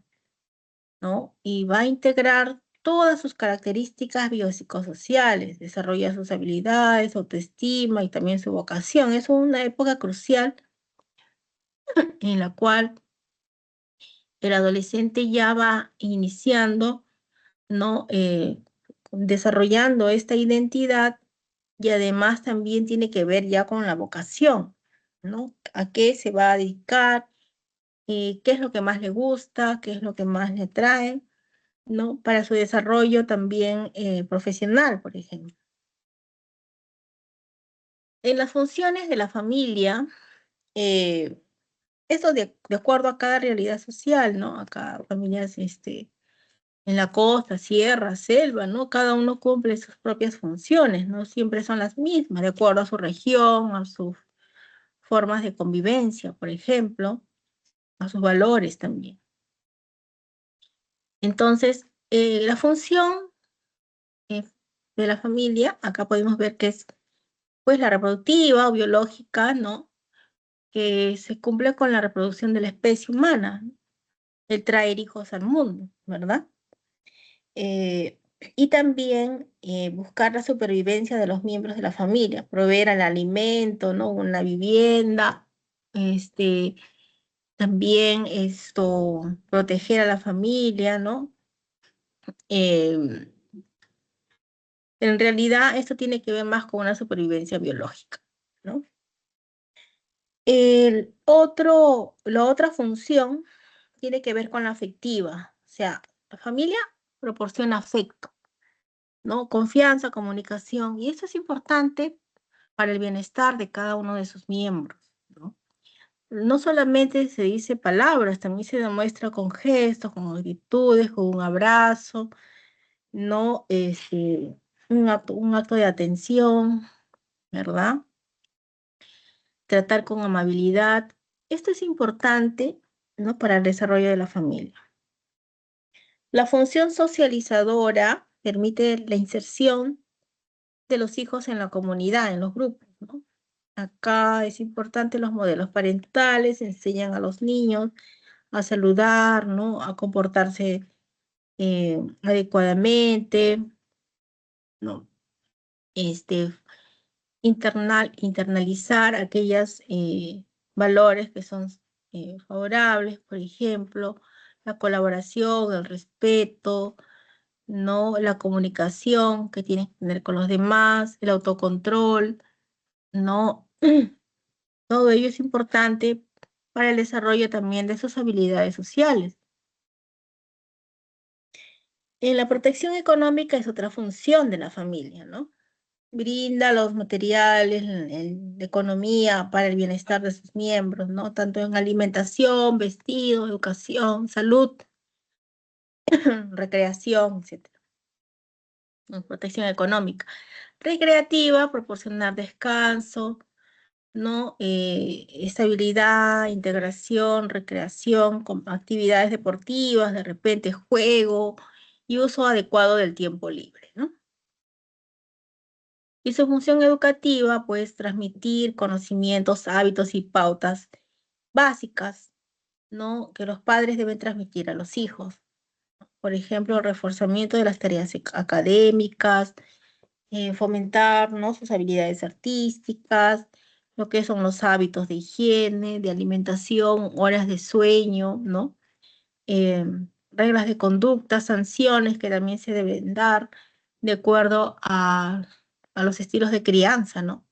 ¿no? Y va a integrar todas sus características biopsicosociales, desarrolla sus habilidades, autoestima y también su vocación. Es una época crucial en la cual el adolescente ya va iniciando, ¿no? Desarrollando esta identidad y además también tiene que ver ya con la vocación, ¿no? A qué se va a dedicar, qué es lo que más le gusta, qué es lo que más le atrae, ¿no? Para su desarrollo también profesional, por ejemplo. En las funciones de la familia, eh, esto de acuerdo a cada realidad social, ¿no? A cada familia, en la costa, sierra, selva, ¿no? Cada uno cumple sus propias funciones, no siempre son las mismas, de acuerdo a su región, a sus formas de convivencia, por ejemplo, a sus valores también. Entonces, la función eh, de la familia, acá podemos ver que es pues la reproductiva o biológica, ¿no? Que se cumple con la reproducción de la especie humana, ¿no? El traer hijos al mundo, ¿verdad? Eh, y también buscar la supervivencia de los miembros de la familia, proveer el alimento, ¿no? Una vivienda, este, también proteger a la familia, ¿no? Eh, en realidad, esto tiene que ver más con una supervivencia biológica, ¿no? La otra función tiene que ver con la afectiva, o sea, la familia proporciona afecto, ¿no? Confianza, comunicación, y eso es importante para el bienestar de cada uno de sus miembros, ¿no? No solamente se dice palabras, también se demuestra con gestos, con actitudes, con un abrazo, ¿no? Un acto de atención, ¿verdad? Tratar con amabilidad. Esto es importante, ¿no? Para el desarrollo de la familia. La función socializadora permite la inserción de los hijos en la comunidad, en los grupos, ¿no? Acá es importante los modelos parentales, enseñan a los niños a saludar, ¿no? A comportarse adecuadamente, ¿no? Este, internalizar aquellos valores que son favorables, por ejemplo, la colaboración, el respeto, ¿no? La comunicación que tienes que tener con los demás, el autocontrol, ¿no? Todo ello es importante para el desarrollo también de sus habilidades sociales. La protección económica es otra función de la familia, ¿no? Brinda los materiales, la economía para el bienestar de sus miembros, ¿no? Tanto en alimentación, vestido, educación, salud. recreación, etcétera. Protección económica. Recreativa, proporcionar descanso, ¿no? Estabilidad, integración, recreación, con actividades deportivas, de repente juego y uso adecuado del tiempo libre, ¿no? Y su función educativa, pues, transmitir conocimientos, hábitos y pautas básicas, ¿no? Que los padres deben transmitir a los hijos. Por ejemplo, el reforzamiento de las tareas académicas, fomentar, ¿no? Sus habilidades artísticas, lo que son los hábitos de higiene, de alimentación, horas de sueño, ¿no? Reglas de conducta, sanciones que también se deben dar de acuerdo a los estilos de crianza, ¿no?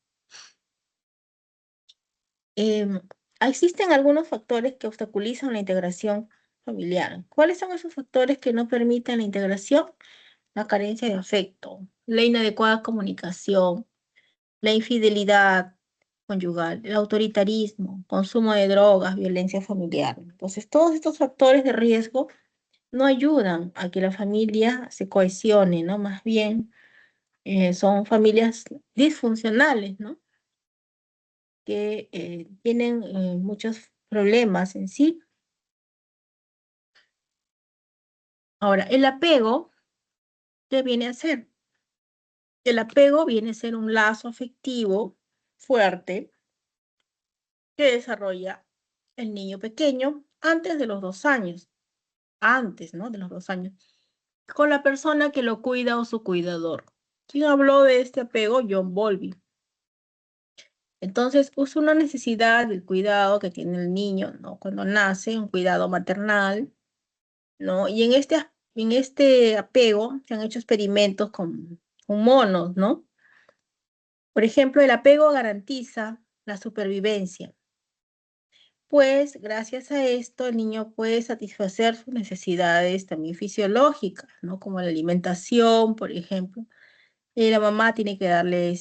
Em, Existen algunos factores que obstaculizan la integración familiar. ¿Cuáles son esos factores que no permiten la integración? La carencia de afecto, la inadecuada comunicación, la infidelidad conyugal, el autoritarismo, consumo de drogas, violencia familiar. Entonces, todos estos factores de riesgo no ayudan a que la familia se cohesione, ¿no? Más bien, son familias disfuncionales, ¿no? Que tienen muchos problemas en sí. Ahora, el apego, ¿qué viene a ser? El apego viene a ser un lazo afectivo fuerte que desarrolla el niño pequeño antes de los 2 años, antes, ¿no? De los 2 años, con la persona que lo cuida o su cuidador. ¿Quién habló de este apego? John Bowlby. Entonces, es una necesidad del cuidado que tiene el niño, ¿no? Cuando nace, un cuidado maternal, ¿no? Y en este apego se han hecho experimentos con monos, ¿no? Por ejemplo, el apego garantiza la supervivencia, pues gracias a esto el niño puede satisfacer sus necesidades también fisiológicas, ¿no? Como la alimentación, por ejemplo. Y la mamá tiene que darle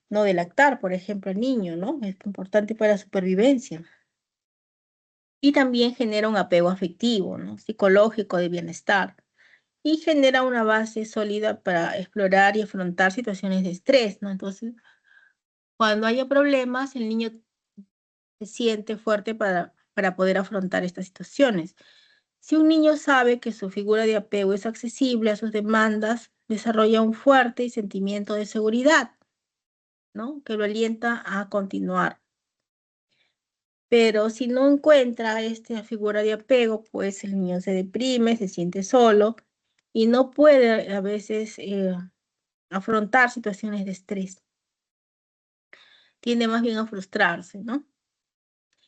no de lactar, por ejemplo, al niño, ¿no? Es importante para la supervivencia. Y también genera un apego afectivo, ¿no? Psicológico de bienestar. Y genera una base sólida para explorar y afrontar situaciones de estrés, ¿no? Entonces, cuando haya problemas, el niño se siente fuerte para poder afrontar estas situaciones. Si un niño sabe que su figura de apego es accesible a sus demandas, desarrolla un fuerte sentimiento de seguridad, ¿no? Que lo alienta a continuar. Pero si no encuentra esta figura de apego, pues el niño se deprime, se siente solo y no puede a veces afrontar situaciones de estrés. Tiende más bien a frustrarse, ¿no?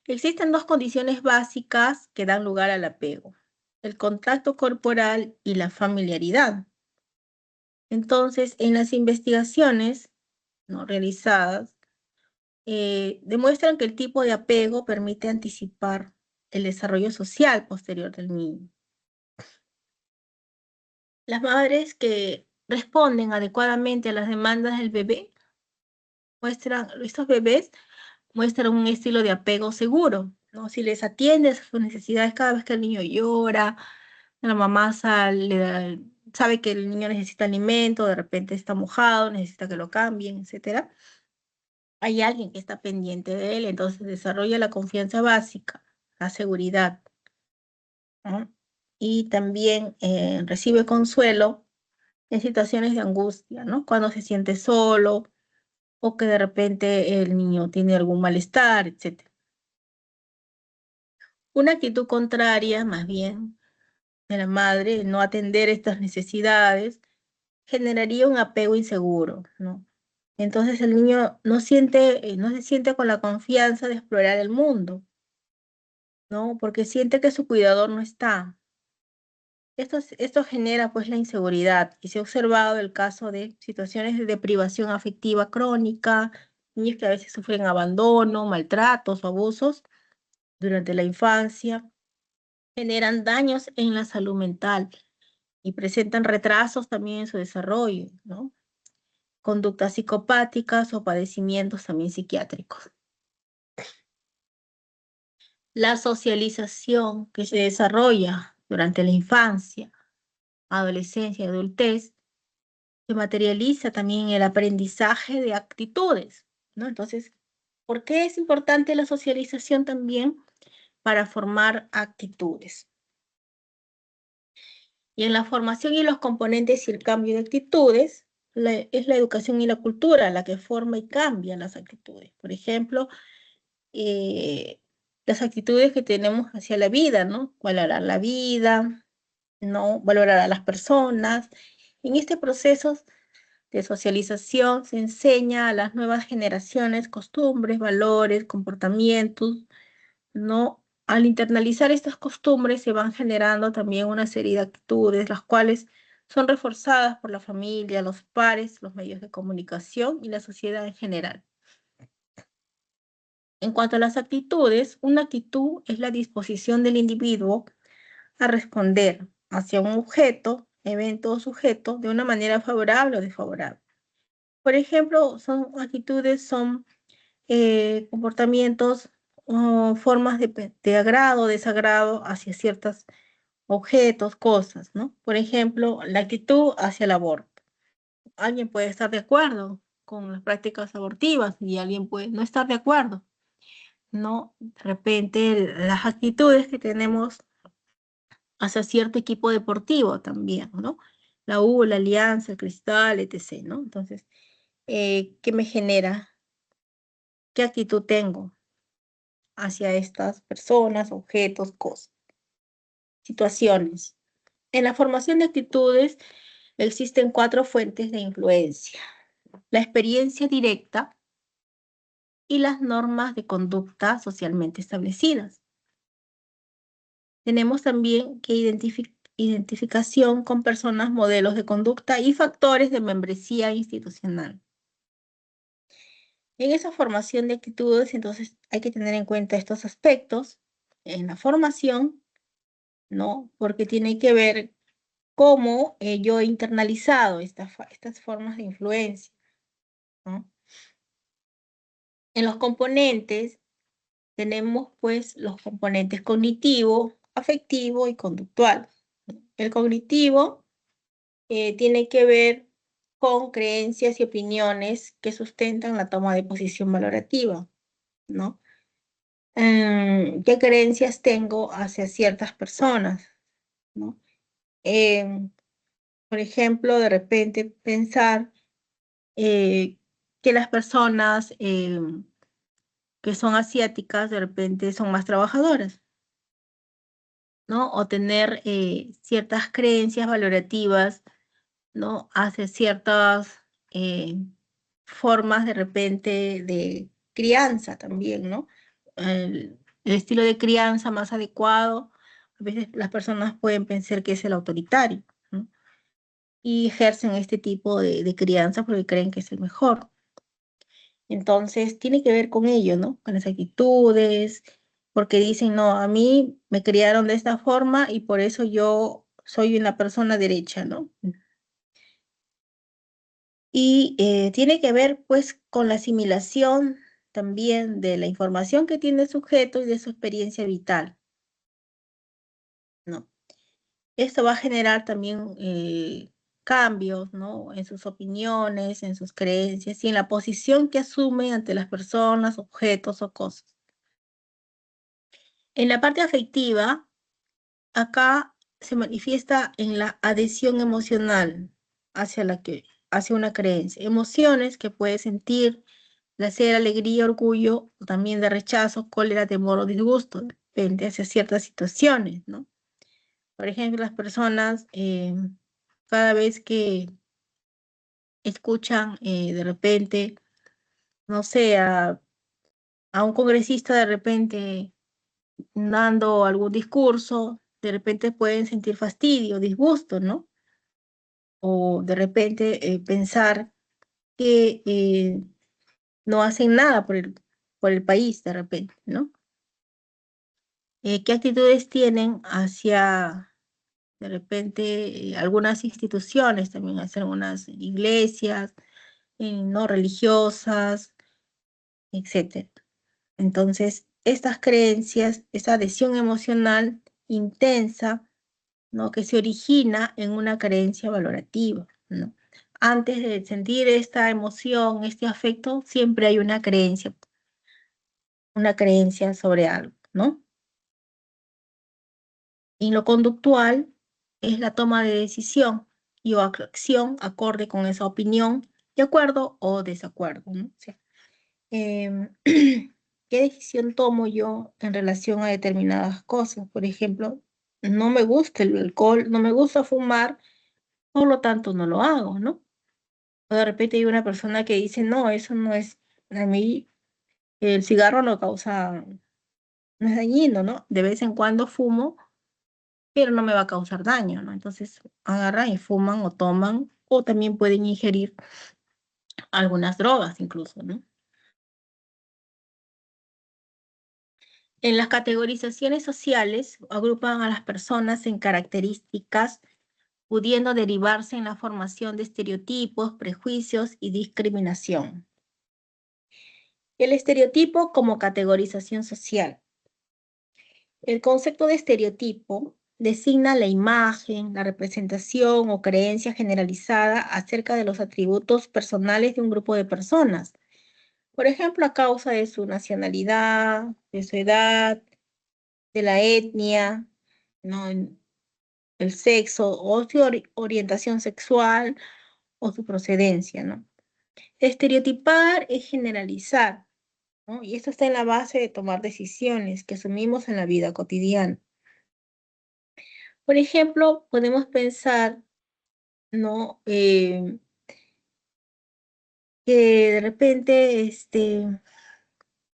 Existen dos condiciones básicas que dan lugar al apego: el contacto corporal y la familiaridad. Entonces, en las investigaciones, ¿no?, realizadas, demuestran que el tipo de apego permite anticipar el desarrollo social posterior del niño. Las madres que responden adecuadamente a las demandas del bebé estos bebés muestran un estilo de apego seguro, ¿no? Si les atiendes a sus necesidades cada vez que el niño llora, la mamá sabe que el niño necesita alimento, de repente está mojado, necesita que lo cambien, etcétera. Hay alguien que está pendiente de él, entonces desarrolla la confianza básica, la seguridad, ¿no? Y también recibe consuelo en situaciones de angustia, ¿no? Cuando se siente solo o que de repente el niño tiene algún malestar, etcétera. Una actitud contraria, más bien, de la madre, no atender estas necesidades, generaría un apego inseguro, ¿no? Entonces el niño no se siente con la confianza de explorar el mundo, ¿no? Porque siente que su cuidador no está. Esto genera pues la inseguridad y se ha observado el caso de situaciones de privación afectiva crónica, niños que a veces sufren abandono, maltratos o abusos durante la infancia, generan daños en la salud mental y presentan retrasos también en su desarrollo, ¿no? Conductas psicopáticas o padecimientos también psiquiátricos. La socialización que se desarrolla durante la infancia adolescencia y adultez, se materializa también el aprendizaje de actitudes, ¿no? Entonces, ¿por qué es importante la socialización también? Para formar actitudes. Y en la formación y los componentes y el cambio de actitudes, es la educación y la cultura la que forma y cambia las actitudes. Por ejemplo, las actitudes que tenemos hacia la vida, ¿no? Valorar la vida, ¿no? Valorar a las personas. En este proceso de socialización se enseña a las nuevas generaciones costumbres, valores, comportamientos, ¿no? Al internalizar estas costumbres se van generando también una serie de actitudes, las cuales son reforzadas por la familia, los pares, los medios de comunicación y la sociedad en general. En cuanto a las actitudes, una actitud es la disposición del individuo a responder hacia un objeto, evento o sujeto de una manera favorable o desfavorable. Por ejemplo, son comportamientos o formas de agrado o desagrado hacia ciertos objetos, cosas, ¿no? Por ejemplo, la actitud hacia el aborto. Alguien puede estar de acuerdo con las prácticas abortivas y alguien puede no estar de acuerdo, ¿no? De repente, las actitudes que tenemos hacia cierto equipo deportivo también, ¿no? La U, la Alianza, el Cristal, etc., ¿no? Entonces, ¿qué me genera? ¿Qué actitud tengo hacia estas personas, objetos, cosas, situaciones? En la formación de actitudes existen 4 fuentes de influencia: la experiencia directa y las normas de conducta socialmente establecidas. Tenemos también que identificación con personas, modelos de conducta y factores de membresía institucional. En esa formación de actitudes, entonces, hay que tener en cuenta estos aspectos en la formación, ¿no? Porque tiene que ver cómo yo he internalizado estas formas de influencia, ¿no? En los componentes tenemos, pues, los componentes cognitivo, afectivo y conductual. El cognitivo tiene que ver con creencias y opiniones que sustentan la toma de posición valorativa, ¿no? ¿Qué creencias tengo hacia ciertas personas, ¿no? Por ejemplo, de repente pensar que las personas que son asiáticas de repente son más trabajadoras, ¿no? O tener ciertas creencias valorativas, ¿no? Hacia ciertas formas de repente de crianza también, ¿no? El estilo de crianza más adecuado, a veces las personas pueden pensar que es el autoritario, ¿no? Y ejercen este tipo de crianza porque creen que es el mejor. Entonces, tiene que ver con ello, ¿no? Con las actitudes, porque dicen, no, a mí me criaron de esta forma y por eso yo soy una persona derecha, ¿no? Y tiene que ver, pues, con la asimilación también de la información que tiene el sujeto y de su experiencia vital, ¿no? Esto va a generar también cambios, ¿no? En sus opiniones, en sus creencias y en la posición que asume ante las personas, objetos o cosas. En la parte afectiva, acá se manifiesta en la adhesión emocional hacia una creencia. Emociones que puede sentir, placer, alegría, orgullo, o también de rechazo, cólera, temor o disgusto, depende hacia ciertas situaciones, ¿no? Por ejemplo, las personas cada vez que escuchan de repente, no sé, a un congresista de repente dando algún discurso, de repente pueden sentir fastidio, disgusto, ¿no? O de repente pensar que no hacen nada por el país, de repente, ¿no? ¿Qué actitudes tienen hacia, de repente, algunas instituciones, también hacia algunas iglesias, no religiosas, etcétera? Entonces, estas creencias, esa adhesión emocional intensa, ¿no? Que se origina en una creencia valorativa, ¿no? Antes de sentir esta emoción, este afecto, siempre hay una creencia sobre algo, ¿no? Y lo conductual es la toma de decisión y o acción acorde con esa opinión, de acuerdo o desacuerdo, ¿no? O sea, em, ¿qué decisión tomo yo en relación a determinadas cosas? Por ejemplo, no me gusta el alcohol, no me gusta fumar, por lo tanto no lo hago, ¿no? O de repente hay una persona que dice, no, eso no es, a mí el cigarro no causa, no es dañino, ¿no? De vez en cuando fumo, pero no me va a causar daño, ¿no? Entonces agarran y fuman o toman, o también pueden ingerir algunas drogas incluso, ¿no? En las categorizaciones sociales agrupan a las personas en características pudiendo derivarse en la formación de estereotipos, prejuicios y discriminación. El estereotipo como categorización social. El concepto de estereotipo designa la imagen, la representación o creencia generalizada acerca de los atributos personales de un grupo de personas. Por ejemplo, a causa de su nacionalidad, de su edad, de la etnia, ¿no? El sexo o su orientación sexual o su procedencia, ¿no? Estereotipar es generalizar, ¿no? Y esto está en la base de tomar decisiones que asumimos en la vida cotidiana. Por ejemplo, podemos pensar, ¿no? Que de repente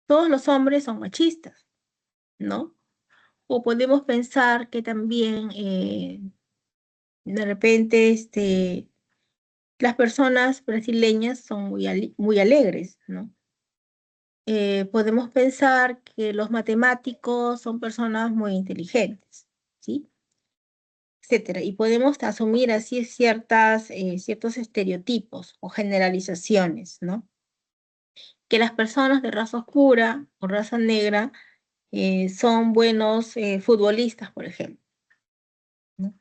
todos los hombres son machistas, ¿no? O podemos pensar que también de repente las personas brasileñas son muy alegres, ¿no? Podemos pensar que los matemáticos son personas muy inteligentes, ¿sí? Etcétera. Y podemos asumir así ciertos estereotipos o generalizaciones, ¿no? Que las personas de raza oscura o raza negra son buenos futbolistas, por ejemplo, ¿no?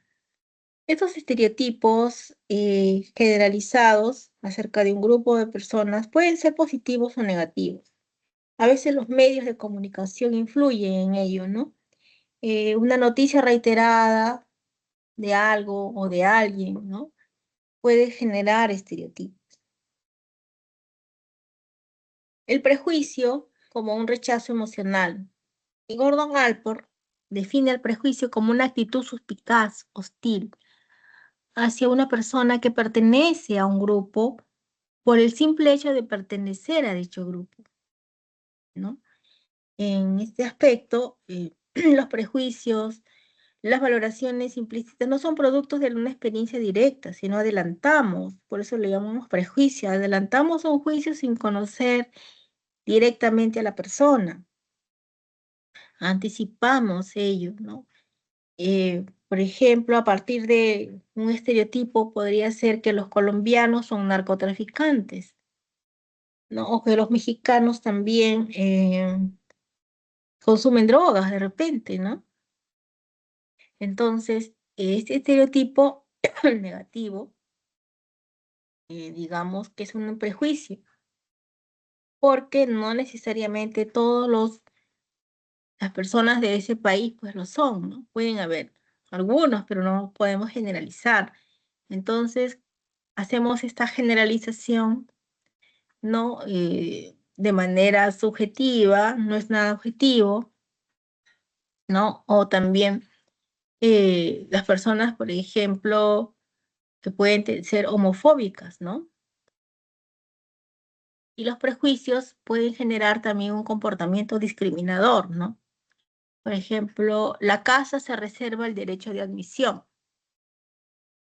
Estos estereotipos generalizados acerca de un grupo de personas pueden ser positivos o negativos. A veces los medios de comunicación influyen en ello, ¿no? Una noticia reiterada de algo o de alguien, ¿no? Puede generar estereotipos. El prejuicio como un rechazo emocional. Y Gordon Allport define el prejuicio como una actitud suspicaz, hostil, hacia una persona que pertenece a un grupo por el simple hecho de pertenecer a dicho grupo, ¿no? En este aspecto, los prejuicios, las valoraciones implícitas no son productos de una experiencia directa, sino adelantamos, por eso le llamamos prejuicio, adelantamos un juicio sin conocer directamente a la persona, anticipamos ello, ¿no? Por ejemplo, a partir de un estereotipo podría ser que los colombianos son narcotraficantes, ¿no? O que los mexicanos también consumen drogas de repente, ¿no? Entonces, este estereotipo negativo, digamos que es un prejuicio, porque no necesariamente las personas de ese país pues lo son, ¿no? Pueden haber algunos, pero no podemos generalizar. Entonces, hacemos esta generalización, ¿no? De manera subjetiva, no es nada objetivo, ¿no? O también las personas, por ejemplo, que pueden ser homofóbicas, ¿no? Y los prejuicios pueden generar también un comportamiento discriminador, ¿no? Por ejemplo, la casa se reserva el derecho de admisión.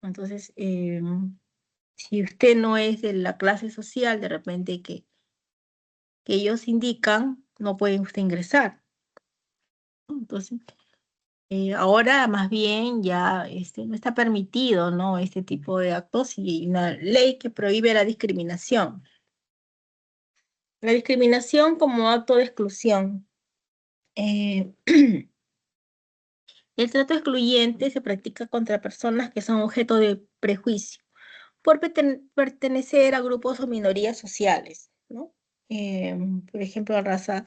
Entonces, si usted no es de la clase social, de repente que ellos indican, no puede usted ingresar, ¿no? Entonces, ahora más bien ya no está permitido, ¿no? Este tipo de actos y hay una ley que prohíbe la discriminación. La discriminación como acto de exclusión. El trato excluyente se practica contra personas que son objeto de prejuicio por pertenecer a grupos o minorías sociales, ¿no? Por ejemplo, de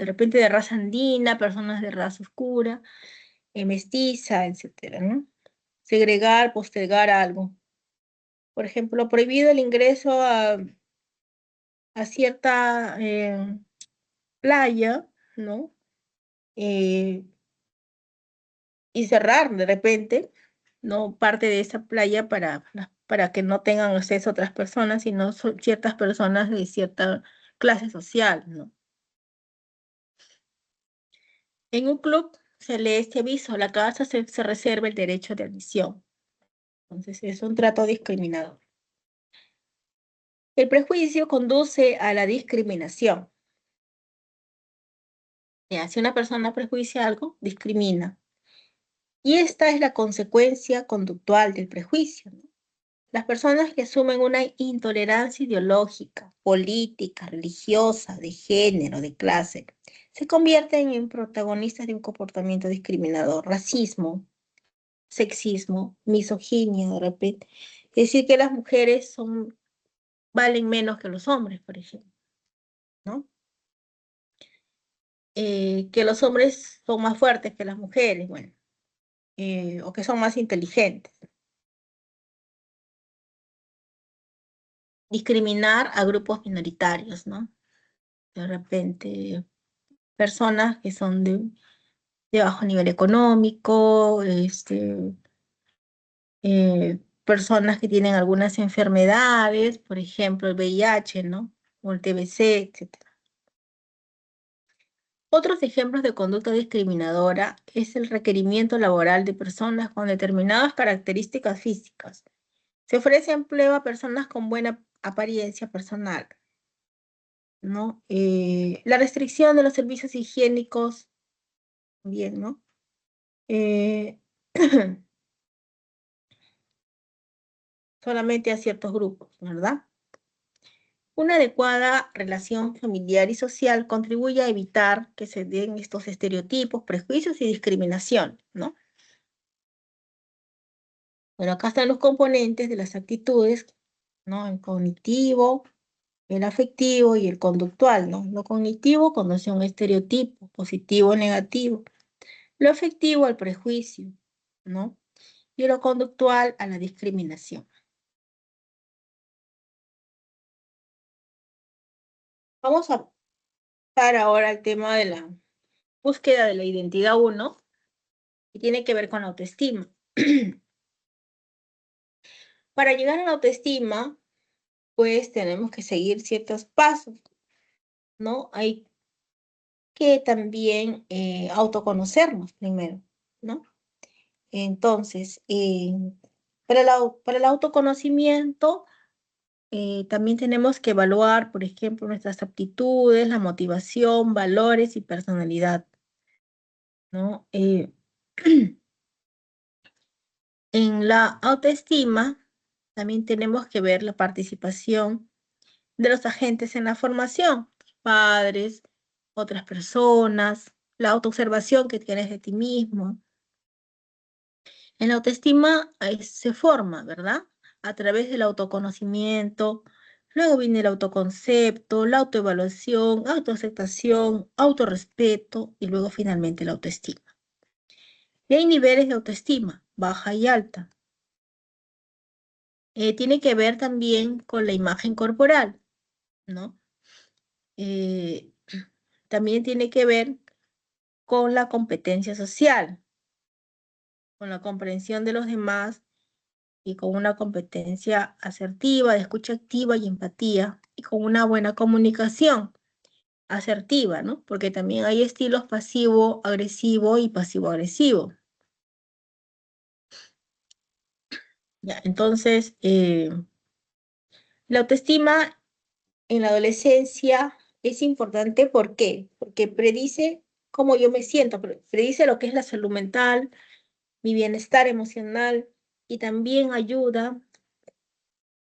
repente de raza andina, personas de raza oscura, mestiza, etcétera, ¿no? Segregar, postergar algo. Por ejemplo, prohibido el ingreso a cierta playa, ¿no? Eh, y cerrar de repente, ¿no? Parte de esa playa para que no tengan acceso a otras personas, sino ciertas personas de cierta clase social, ¿no? En un club se lee este aviso, la casa se reserva el derecho de admisión. Entonces es un trato discriminador. El prejuicio conduce a la discriminación. Ya, si una persona prejuicia algo, discrimina. Y esta es la consecuencia conductual del prejuicio, ¿no? Las personas que asumen una intolerancia ideológica, política, religiosa, de género, de clase, se convierten en protagonistas de un comportamiento discriminador, racismo, sexismo, misoginia, de repente. Es decir, que las mujeres valen menos que los hombres, por ejemplo, ¿no? Que los hombres son más fuertes que las mujeres, bueno, o que son más inteligentes. Discriminar a grupos minoritarios, ¿no? De repente, personas que son de bajo nivel económico, personas que tienen algunas enfermedades, por ejemplo, el VIH, ¿no? O el TBC, etcétera. Otros ejemplos de conducta discriminadora es el requerimiento laboral de personas con determinadas características físicas. Se ofrece empleo a personas con buena apariencia personal, ¿no? La restricción de los servicios higiénicos, bien, ¿no? Eh, solamente a ciertos grupos, ¿verdad? Una adecuada relación familiar y social contribuye a evitar que se den estos estereotipos, prejuicios y discriminación, ¿no? Bueno, acá están los componentes de las actitudes, ¿no? El cognitivo, el afectivo y el conductual, ¿no? Lo cognitivo conoce un estereotipo, positivo o negativo. Lo afectivo al prejuicio, ¿no? Y lo conductual a la discriminación. Vamos a pasar ahora al tema de la búsqueda de la identidad 1, que tiene que ver con la autoestima. Para llegar a la autoestima, pues tenemos que seguir ciertos pasos, ¿no? Hay que también autoconocernos primero, ¿no? Entonces, para el autoconocimiento, también tenemos que evaluar, por ejemplo, nuestras aptitudes, la motivación, valores y personalidad, ¿no? En la autoestima, también tenemos que ver la participación de los agentes en la formación, padres, otras personas, la autoobservación que tienes de ti mismo. En la autoestima se forma, ¿verdad? A través del autoconocimiento, luego viene el autoconcepto, la autoevaluación, autoaceptación, autorrespeto y luego finalmente la autoestima. Y hay niveles de autoestima, baja y alta. Tiene que ver también con la imagen corporal, ¿no? Eh, también tiene que ver con la competencia social, con la comprensión de los demás y con una competencia asertiva, de escucha activa y empatía, y con una buena comunicación asertiva, ¿no? Porque también hay estilos pasivo-agresivo y pasivo-agresivo. Ya, entonces, la autoestima en la adolescencia es importante, ¿por qué? Porque predice cómo yo me siento, predice lo que es la salud mental, mi bienestar emocional y también ayuda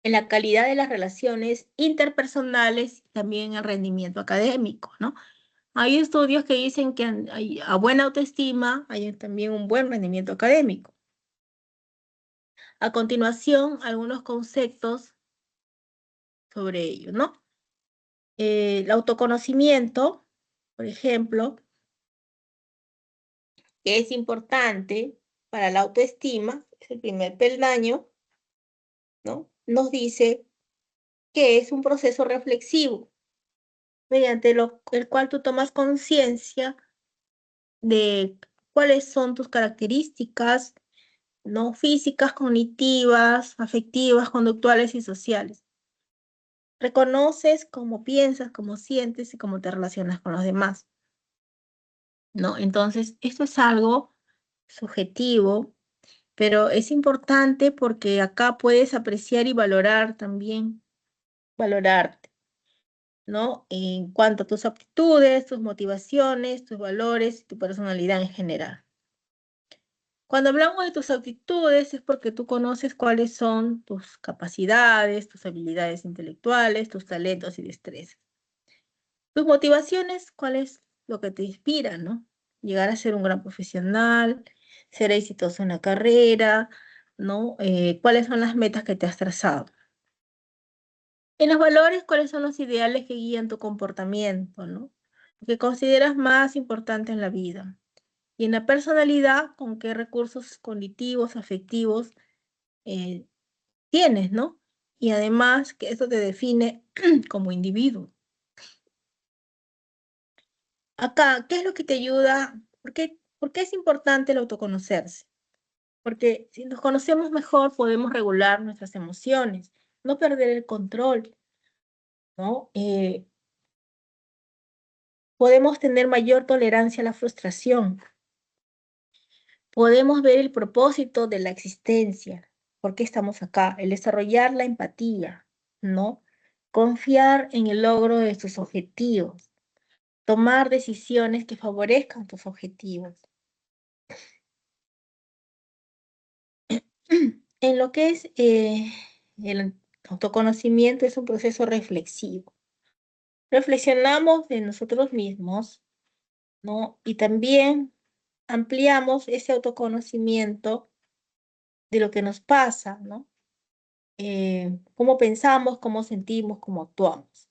en la calidad de las relaciones interpersonales y también el rendimiento académico, ¿no? Hay estudios que dicen que a buena autoestima hay también un buen rendimiento académico. A continuación, algunos conceptos sobre ello, ¿no? El autoconocimiento, por ejemplo, que es importante para la autoestima, es el primer peldaño, ¿no? Nos dice que es un proceso reflexivo, mediante el cual tú tomas conciencia de cuáles son tus características, ¿no? Físicas, cognitivas, afectivas, conductuales y sociales. Reconoces cómo piensas, cómo sientes y cómo te relacionas con los demás, ¿no? Entonces, esto es algo subjetivo, pero es importante porque acá puedes apreciar y valorar también, valorarte, ¿no? En cuanto a tus aptitudes, tus motivaciones, tus valores y tu personalidad en general. Cuando hablamos de tus aptitudes es porque tú conoces cuáles son tus capacidades, tus habilidades intelectuales, tus talentos y destrezas. Tus motivaciones, cuál es lo que te inspira, ¿no? Llegar a ser un gran profesional, ser exitoso en la carrera, ¿no? ¿Cuáles son las metas que te has trazado? En los valores, ¿cuáles son los ideales que guían tu comportamiento, ¿no? Lo que consideras más importante en la vida. Y en la personalidad, ¿con qué recursos cognitivos, afectivos eh, tienes, ¿no? Y además que eso te define como individuo. Acá, ¿qué es lo que te ayuda? Por qué es importante el autoconocerse? Porque si nos conocemos mejor, podemos regular nuestras emociones, no perder el control, ¿no? Podemos tener mayor tolerancia a la frustración. Podemos ver el propósito de la existencia, por qué estamos acá, el desarrollar la empatía, ¿no? Confiar en el logro de tus objetivos, tomar decisiones que favorezcan tus objetivos. En lo que es el autoconocimiento es un proceso reflexivo. Reflexionamos de nosotros mismos, ¿no? Y también ampliamos ese autoconocimiento de lo que nos pasa, ¿no? Cómo pensamos, cómo sentimos, cómo actuamos.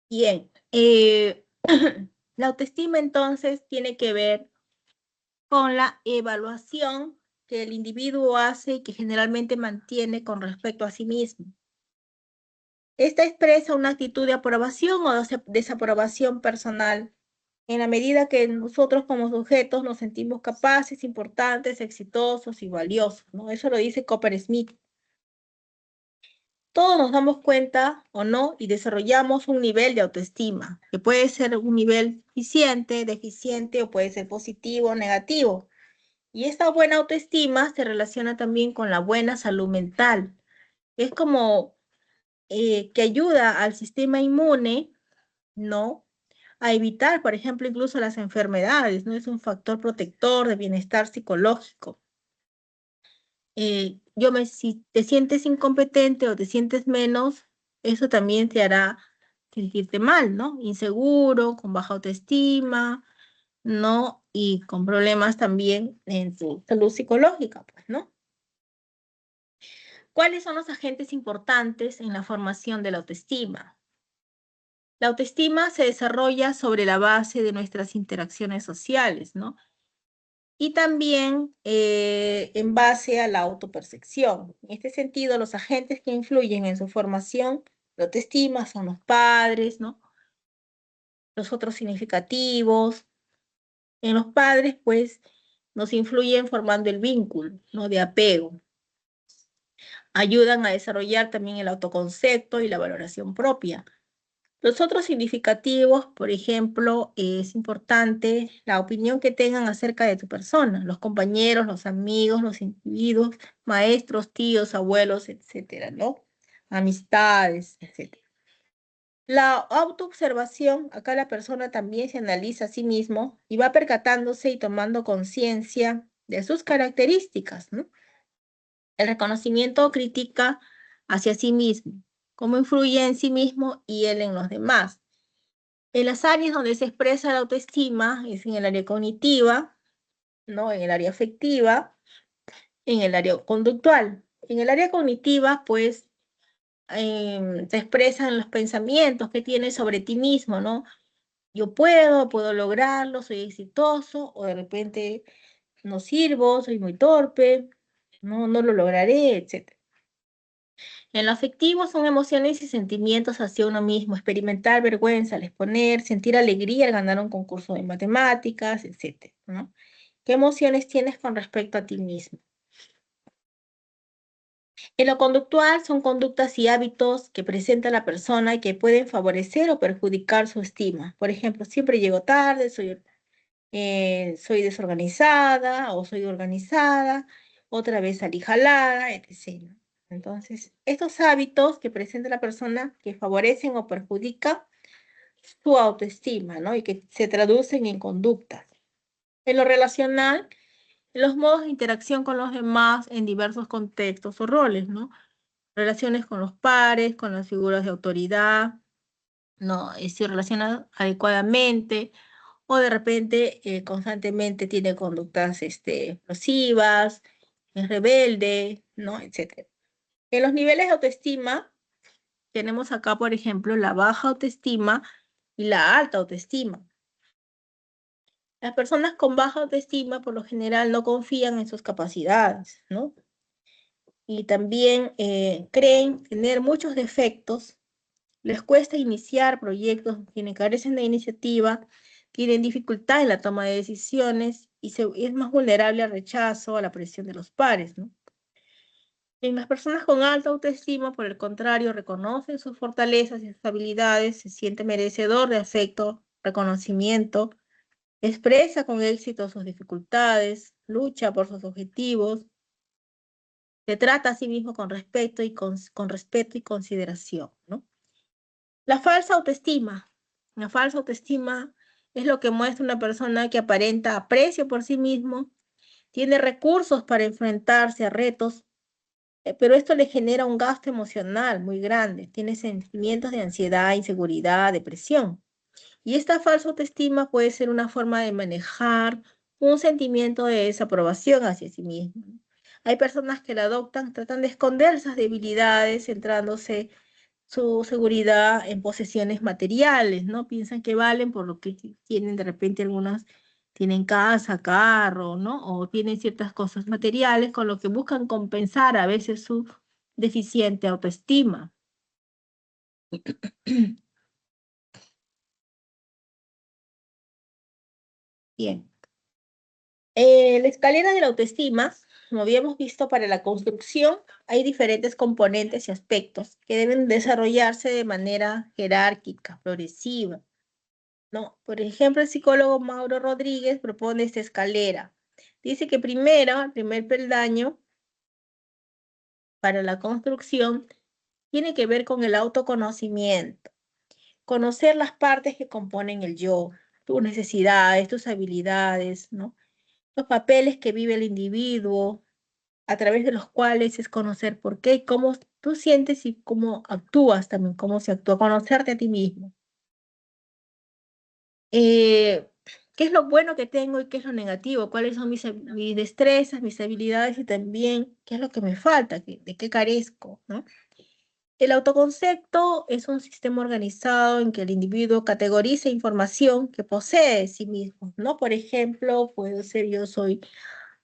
Bien, la autoestima entonces tiene que ver con la evaluación que el individuo hace y que generalmente mantiene con respecto a sí mismo. Esta expresa una actitud de aprobación o desaprobación personal, en la medida que nosotros como sujetos nos sentimos capaces, importantes, exitosos y valiosos, ¿no? Eso lo dice Copper Smith. Todos nos damos cuenta o no y desarrollamos un nivel de autoestima, que puede ser un nivel deficiente o puede ser positivo o negativo. Y esta buena autoestima se relaciona también con la buena salud mental. Es como que ayuda al sistema inmune, ¿no? A evitar, por ejemplo, incluso las enfermedades, ¿no? Es un factor protector de bienestar psicológico. Si te sientes incompetente o te sientes menos, eso también te hará sentirte mal, ¿no? Inseguro, con baja autoestima, ¿no? Y con problemas también en tu salud psicológica, pues, ¿no? ¿Cuáles son los agentes importantes en la formación de la autoestima? La autoestima se desarrolla sobre la base de nuestras interacciones sociales, ¿no? Y también en base a la autopercepción. En este sentido, los agentes que influyen en su formación, la autoestima, son los padres, ¿no? Los otros significativos. En los padres, pues, nos influyen formando el vínculo, ¿no? De apego. Ayudan a desarrollar también el autoconcepto y la valoración propia. Los otros significativos, por ejemplo, es importante la opinión que tengan acerca de tu persona, los compañeros, los amigos, los individuos, maestros, tíos, abuelos, etcétera, ¿no? Amistades, etcétera. La autoobservación, acá la persona también se analiza a sí mismo y va percatándose y tomando conciencia de sus características, ¿no? El reconocimiento critica hacia sí mismo, cómo influye en sí mismo y él en los demás. En las áreas donde se expresa la autoestima es en el área cognitiva, ¿no? En el área afectiva, en el área conductual. En el área cognitiva, pues, se expresan los pensamientos que tienes sobre ti mismo, ¿no? Yo puedo lograrlo, soy exitoso, o de repente no sirvo, soy muy torpe, no lo lograré, etc. En lo afectivo son emociones y sentimientos hacia uno mismo, experimentar vergüenza al exponer, sentir alegría al ganar un concurso de matemáticas, etc., ¿no? ¿Qué emociones tienes con respecto a ti mismo? En lo conductual son conductas y hábitos que presenta la persona y que pueden favorecer o perjudicar su estima. Por ejemplo, siempre llego tarde, soy desorganizada o soy organizada, otra vez salí jalada, etc., ¿no? Entonces, estos hábitos que presenta la persona que favorecen o perjudican su autoestima, ¿no? Y que se traducen en conductas. En lo relacional, los modos de interacción con los demás en diversos contextos o roles, ¿no? Relaciones con los pares, con las figuras de autoridad, ¿no? Se relaciona adecuadamente, o de repente constantemente tiene conductas explosivas, es rebelde, ¿no? Etcétera. En los niveles de autoestima, tenemos acá, por ejemplo, la baja autoestima y la alta autoestima. Las personas con baja autoestima, por lo general, no confían en sus capacidades, ¿no? Y también creen tener muchos defectos, les cuesta iniciar proyectos, carecen de iniciativa, tienen dificultad en la toma de decisiones y es más vulnerable al rechazo, a la presión de los pares, ¿no? En las personas con alta autoestima, por el contrario, reconocen sus fortalezas y sus habilidades, se siente merecedor de afecto, reconocimiento, expresa con éxito sus dificultades, lucha por sus objetivos, se trata a sí mismo con respeto con respeto y consideración, ¿no? La falsa autoestima. La falsa autoestima es lo que muestra una persona que aparenta aprecio por sí mismo, tiene recursos para enfrentarse a retos, pero esto le genera un gasto emocional muy grande, tiene sentimientos de ansiedad, inseguridad, depresión. Y esta falsa autoestima puede ser una forma de manejar un sentimiento de desaprobación hacia sí mismo. Hay personas que la adoptan, tratan de esconder esas debilidades, centrándose su seguridad en posesiones materiales, ¿no? Piensan que valen por lo que tienen, de repente algunas tienen casa, carro, ¿no? O tienen ciertas cosas materiales con lo que buscan compensar a veces su deficiente autoestima. Bien. La escalera de la autoestima, como habíamos visto para la construcción, hay diferentes componentes y aspectos que deben desarrollarse de manera jerárquica, progresiva, ¿no? Por ejemplo, el psicólogo Mauro Rodríguez propone esta escalera. Dice que primero, el primer peldaño para la construcción tiene que ver con el autoconocimiento, conocer las partes que componen el yo, tus necesidades, tus habilidades, ¿no? Los papeles que vive el individuo, a través de los cuales es conocer por qué y cómo tú sientes y cómo actúas también, cómo se actúa, conocerte a ti mismo. Eh, ¿Qué es lo bueno que tengo y qué es lo negativo? ¿Cuáles son mis destrezas, mis habilidades y también qué es lo que me falta, de qué carezco, ¿no? El autoconcepto es un sistema organizado en que el individuo categoriza información que posee de sí mismo, ¿no? Por ejemplo, puedo ser yo soy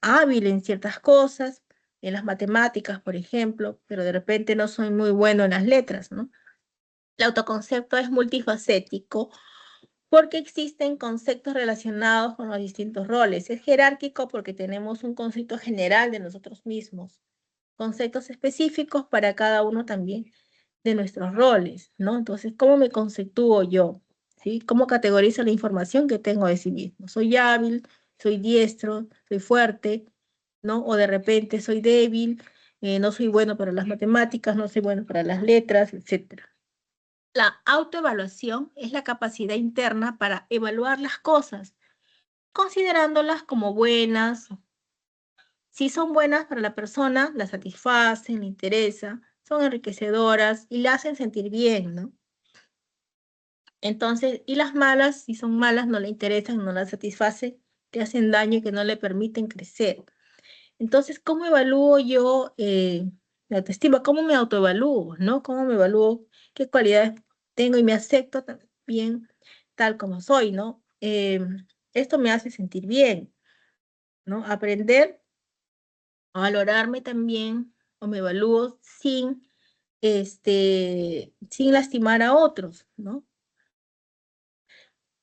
hábil en ciertas cosas, en las matemáticas, por ejemplo, pero de repente no soy muy bueno en las letras, ¿no? El autoconcepto es multifacético porque existen conceptos relacionados con los distintos roles. Es jerárquico porque tenemos un concepto general de nosotros mismos, conceptos específicos para cada uno también de nuestros roles, ¿no? Entonces, ¿cómo me conceptúo yo? ¿Sí? ¿Cómo categorizo la información que tengo de sí mismo? ¿Soy hábil? ¿Soy diestro? ¿Soy fuerte? ¿No? O de repente soy débil, no soy bueno para las matemáticas, no soy bueno para las letras, etc. La autoevaluación es la capacidad interna para evaluar las cosas, considerándolas como buenas. Si son buenas para la persona, la satisfacen, le interesa, son enriquecedoras y la hacen sentir bien, ¿no? Entonces, y las malas, si son malas, no le interesan, no la satisfacen, te hacen daño y que no le permiten crecer. Entonces, ¿cómo evalúo yo la autoestima? ¿Cómo me autoevalúo, no? ¿Cómo me evalúo qué cualidades tengo y me acepto también tal como soy, ¿no? Esto me hace sentir bien, ¿no? Aprender a valorarme también, o me evalúo sin lastimar a otros, ¿no?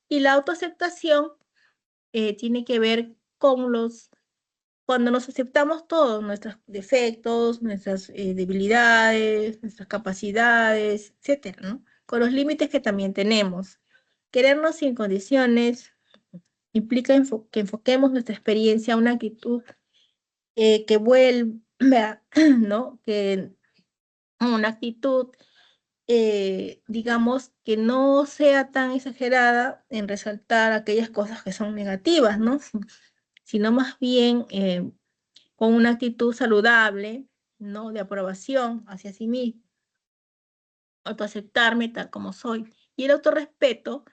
Y la autoaceptación tiene que ver con cuando nos aceptamos todos, nuestros defectos, nuestras debilidades, nuestras capacidades, etcétera, ¿no? Con los límites que también tenemos. Querernos sin condiciones implica que enfoquemos nuestra experiencia a una actitud que vuelva, ¿no? Que una actitud, digamos, que no sea tan exagerada en resaltar aquellas cosas que son negativas, ¿no? Sino más bien con una actitud saludable, ¿no? De aprobación hacia sí mismo, autoaceptarme tal como soy. Y el autorrespeto,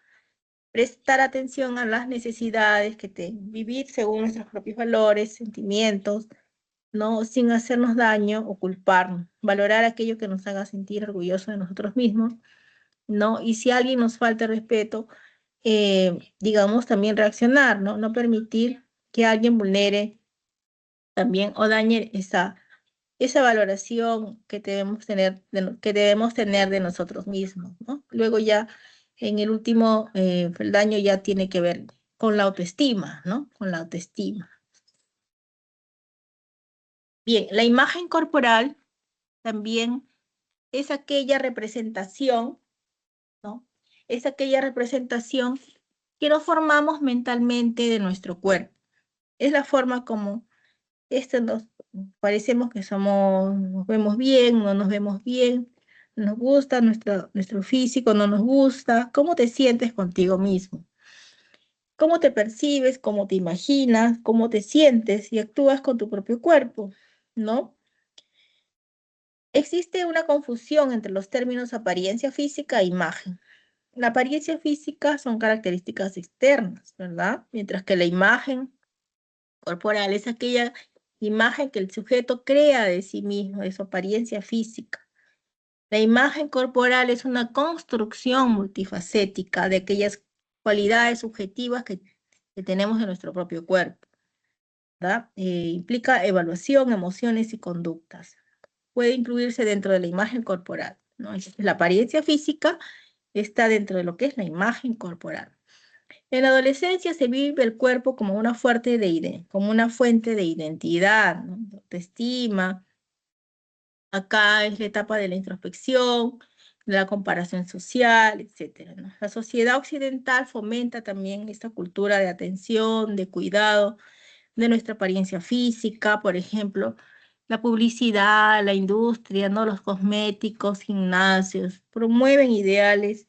prestar atención a las necesidades vivir según nuestros propios valores, sentimientos, ¿no? Sin hacernos daño o culparnos, valorar aquello que nos haga sentir orgullosos de nosotros mismos, ¿no? Y si alguien nos falta respeto, digamos, también reaccionar, ¿no? No permitir que alguien vulnere también o dañe esa valoración que debemos tener de nosotros mismos, ¿no? Luego ya en el último peldaño ya tiene que ver con la autoestima, ¿no? Con la autoestima. Bien, la imagen corporal también es aquella representación, ¿no? Es aquella representación que nos formamos mentalmente de nuestro cuerpo. Es la forma como nos parecemos que nos vemos bien, no nos vemos bien, nos gusta nuestro físico, no nos gusta, cómo te sientes contigo mismo, cómo te percibes, cómo te imaginas, cómo te sientes y actúas con tu propio cuerpo, ¿no? Existe una confusión entre los términos apariencia física e imagen. La apariencia física son características externas, ¿verdad? Mientras que la imagen corporal es aquella imagen que el sujeto crea de sí mismo, de su apariencia física. La imagen corporal es una construcción multifacética de aquellas cualidades subjetivas que tenemos en nuestro propio cuerpo, ¿verdad? Implica evaluación, emociones y conductas. Puede incluirse dentro de la imagen corporal, ¿no? Entonces, la apariencia física está dentro de lo que es la imagen corporal. En la adolescencia se vive el cuerpo como una fuente de identidad, ¿no? De autoestima. Acá es la etapa de la introspección, de la comparación social, etcétera, ¿no? La sociedad occidental fomenta también esta cultura de atención, de cuidado de nuestra apariencia física, por ejemplo, la publicidad, la industria, ¿no? Los cosméticos, gimnasios, promueven ideales,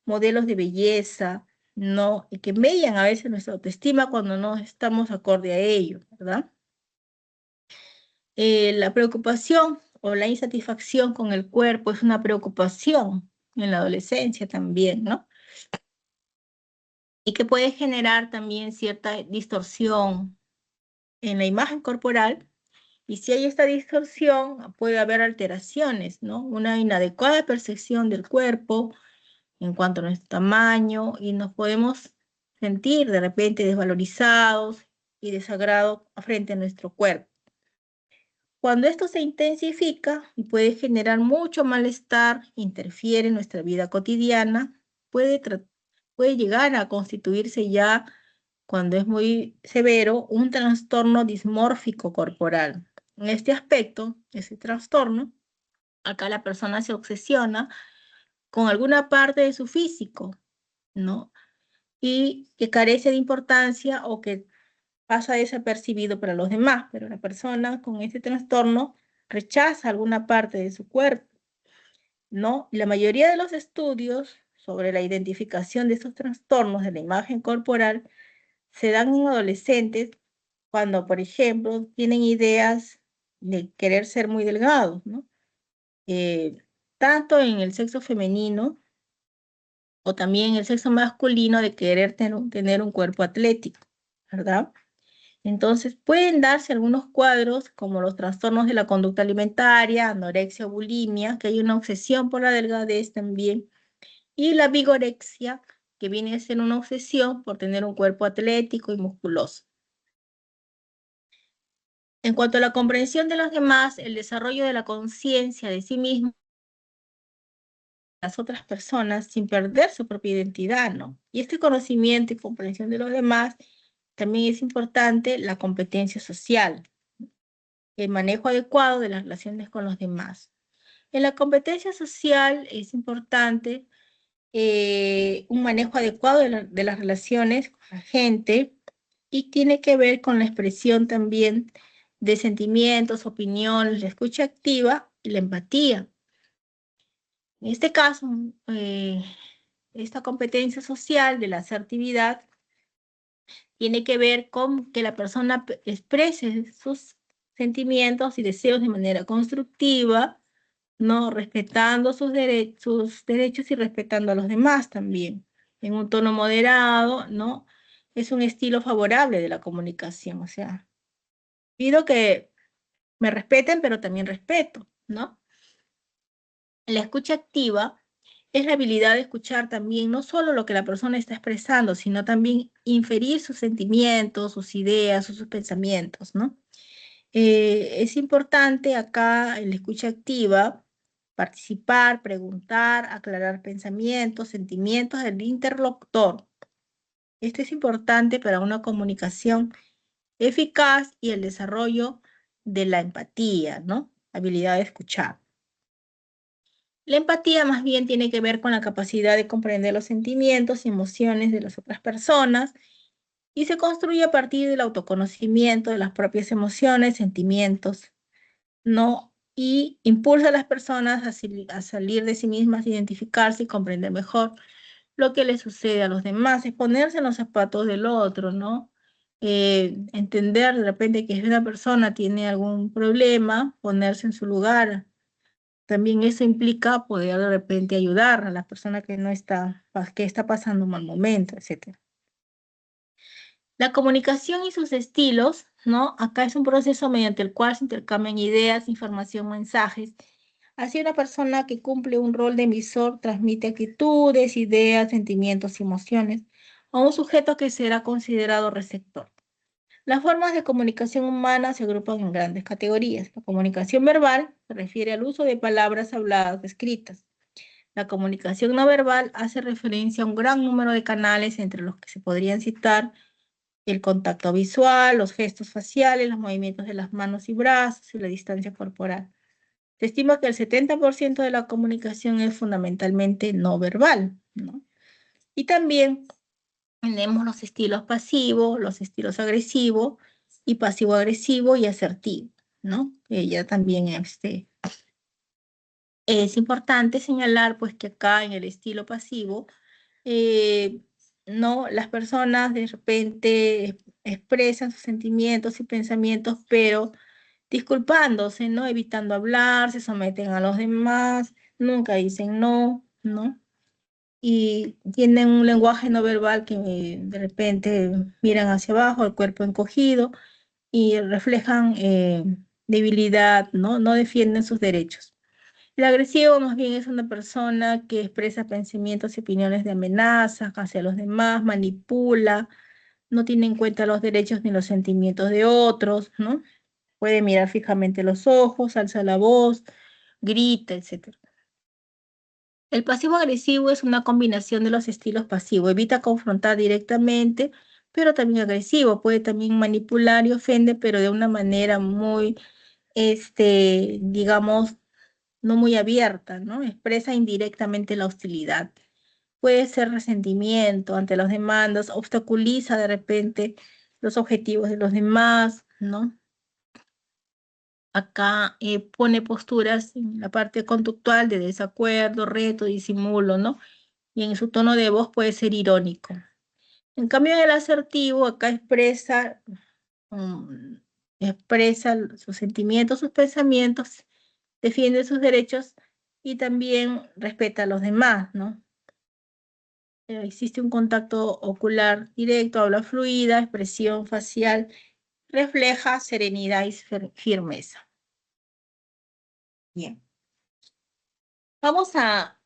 modelos de belleza, ¿no? Y que median a veces nuestra autoestima cuando no estamos acorde a ello, ¿verdad? La preocupación o la insatisfacción con el cuerpo es una preocupación en la adolescencia también, ¿no? Y que puede generar también cierta distorsión en la imagen corporal. Y si hay esta distorsión, puede haber alteraciones, ¿no? Una inadecuada percepción del cuerpo en cuanto a nuestro tamaño y nos podemos sentir de repente desvalorizados y desagrado frente a nuestro cuerpo. Cuando esto se intensifica y puede generar mucho malestar, interfiere en nuestra vida cotidiana, puede llegar a constituirse ya, cuando es muy severo, un trastorno dismórfico corporal. En este aspecto, ese trastorno Acá la persona se obsesiona con alguna parte de su físico, ¿no? Y que carece de importancia o que pasa desapercibido para los demás, pero la persona con este trastorno rechaza alguna parte de su cuerpo, ¿no? La mayoría de los estudios sobre la identificación de estos trastornos de la imagen corporal se dan en adolescentes cuando, por ejemplo, tienen ideas de querer ser muy delgados, ¿no? Eh, Tanto en el sexo femenino o también en el sexo masculino de querer tener un cuerpo atlético, ¿verdad? Entonces, pueden darse algunos cuadros como los trastornos de la conducta alimentaria, anorexia o bulimia, que hay una obsesión por la delgadez también, y la vigorexia, que viene a ser una obsesión por tener un cuerpo atlético y musculoso. En cuanto a la comprensión de los demás, el desarrollo de la conciencia de sí mismo, las otras personas, sin perder su propia identidad, ¿no? Y este conocimiento y comprensión de los demás, también es importante la competencia social, el manejo adecuado de las relaciones con los demás. En la competencia social es importante un manejo adecuado de las relaciones con la gente y tiene que ver con la expresión también de sentimientos, opiniones, la escucha activa y la empatía. En este caso, esta competencia social de la asertividad tiene que ver con que la persona exprese sus sentimientos y deseos de manera constructiva, ¿no? Respetando sus derechos y respetando a los demás también, en un tono moderado, ¿no? Es un estilo favorable de la comunicación, o sea, pido que me respeten, pero también respeto, ¿no? La escucha activa es la habilidad de escuchar también no solo lo que la persona está expresando, sino también inferir sus sentimientos, sus ideas, sus pensamientos, ¿no? Es importante acá en la escucha activa participar, preguntar, aclarar pensamientos, sentimientos del interlocutor. Esto es importante para una comunicación eficaz y el desarrollo de la empatía, ¿no? Habilidad de escuchar. La empatía más bien tiene que ver con la capacidad de comprender los sentimientos y emociones de las otras personas y se construye a partir del autoconocimiento de las propias emociones, sentimientos, ¿no? Y impulsa a las personas a salir de sí mismas, identificarse y comprender mejor lo que le sucede a los demás, es ponerse en los zapatos del otro, ¿no? Entender de repente que si una persona tiene algún problema, ponerse en su lugar. También eso implica poder de repente ayudar a la persona que está pasando un mal momento, etc. La comunicación y sus estilos, ¿no? Acá es un proceso mediante el cual se intercambian ideas, información, mensajes. Así una persona que cumple un rol de emisor transmite actitudes, ideas, sentimientos y emociones a un sujeto que será considerado receptor. Las formas de comunicación humana se agrupan en grandes categorías. La comunicación verbal se refiere al uso de palabras habladas o escritas. La comunicación no verbal hace referencia a un gran número de canales entre los que se podrían citar el contacto visual, los gestos faciales, los movimientos de las manos y brazos y la distancia corporal. Se estima que el 70% de la comunicación es fundamentalmente no verbal, ¿no? Y también tenemos los estilos pasivos, los estilos agresivos y pasivo-agresivo y asertivo, ¿no? Ya también es importante señalar pues que acá en el estilo pasivo, eh, no, las personas de repente expresan sus sentimientos y pensamientos, pero disculpándose, ¿no? Evitando hablar, se someten a los demás, nunca dicen no, ¿no? Y tienen un lenguaje no verbal que de repente miran hacia abajo, el cuerpo encogido y reflejan debilidad, ¿no? No defienden sus derechos. El agresivo más bien es una persona que expresa pensamientos y opiniones de amenaza hacia los demás, manipula, no tiene en cuenta los derechos ni los sentimientos de otros, ¿no? Puede mirar fijamente los ojos, alza la voz, grita, etc. El pasivo agresivo es una combinación de los estilos pasivos. Evita confrontar directamente, pero también agresivo. Puede también manipular y ofende, pero de una manera muy, digamos, no muy abierta, ¿no? Expresa indirectamente la hostilidad. Puede ser resentimiento ante las demandas, obstaculiza de repente los objetivos de los demás, ¿no? Acá pone posturas en la parte conductual de desacuerdo, reto, disimulo, ¿no? Y en su tono de voz puede ser irónico. En cambio, en el asertivo, acá mm, expresa sus sentimientos, sus pensamientos, defiende sus derechos y también respeta a los demás, ¿no? Existe un contacto ocular directo, habla fluida, expresión facial, refleja serenidad y firmeza. Bien. Vamos a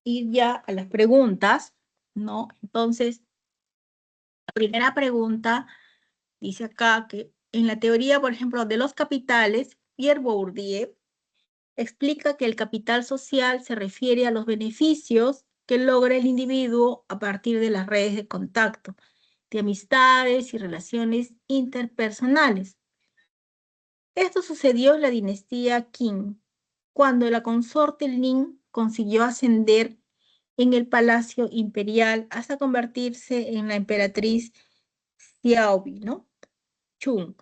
ir ya a las preguntas, ¿no? Entonces, la primera pregunta dice acá que en la teoría, por ejemplo, de los capitales, Pierre Bourdieu explica que el capital social se refiere a los beneficios que logra el individuo a partir de las redes de contacto, de amistades y relaciones interpersonales. Esto sucedió en la dinastía Qing, cuando la consorte Lin consiguió ascender en el palacio imperial hasta convertirse en la emperatriz Xiaobi, ¿no? Chung,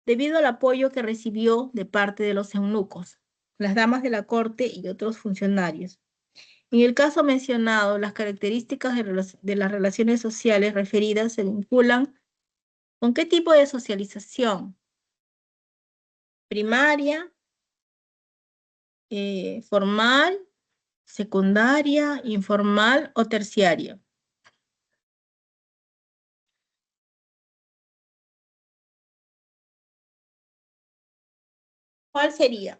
debido al apoyo que recibió de parte de los eunucos, las damas de la corte y otros funcionarios. En el caso mencionado, las características de las relaciones sociales referidas se vinculan con qué tipo de socialización: primaria, formal, secundaria, informal o terciaria. ¿Cuál sería?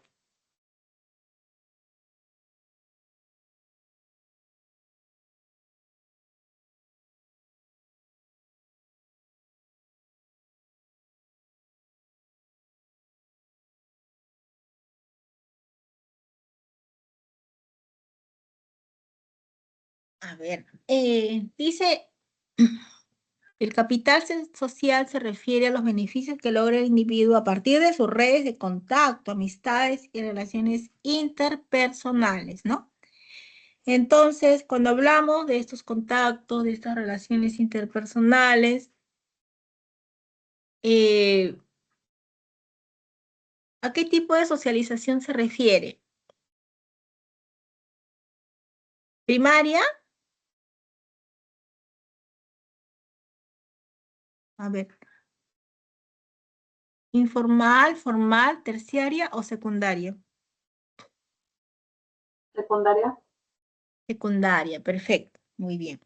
A ver, dice, el capital social se refiere a los beneficios que logra el individuo a partir de sus redes de contacto, amistades y relaciones interpersonales, ¿no? Entonces, cuando hablamos de estos contactos, de estas relaciones interpersonales, ¿a qué tipo de socialización se refiere? ¿Primaria? A ver, ¿informal, formal, terciaria o secundaria? Secundaria. Secundaria, perfecto, muy bien.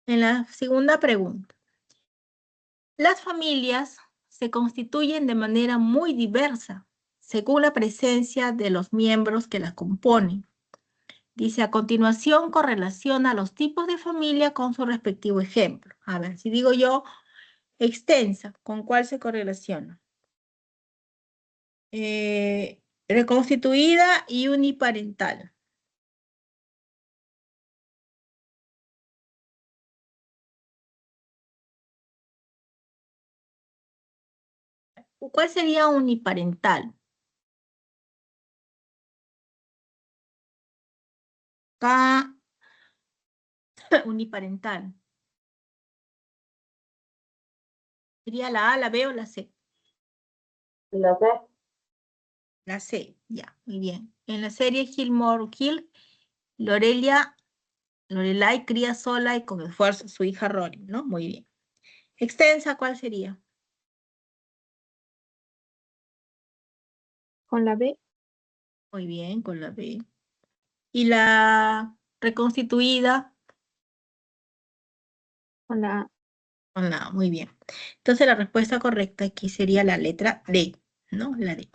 En la segunda pregunta, las familias se constituyen de manera muy diversa según la presencia de los miembros que las componen. Dice, a continuación correlaciona los tipos de familia con su respectivo ejemplo. A ver, si digo yo extensa, ¿con cuál se correlaciona? Reconstituida y uniparental. ¿Cuál sería uniparental? Acá, uniparental. ¿Sería la A, la B o la C? La C. La C, ya, muy bien. En la serie Gilmore Hill, Lorelai cría sola y con esfuerzo a su hija Rory, ¿no? Muy bien. Extensa, ¿cuál sería? Con la B. Muy bien, con la B. ¿Y la reconstituida? Con la A. Con la A, muy bien. Entonces la respuesta correcta aquí sería la letra D, ¿no? La D.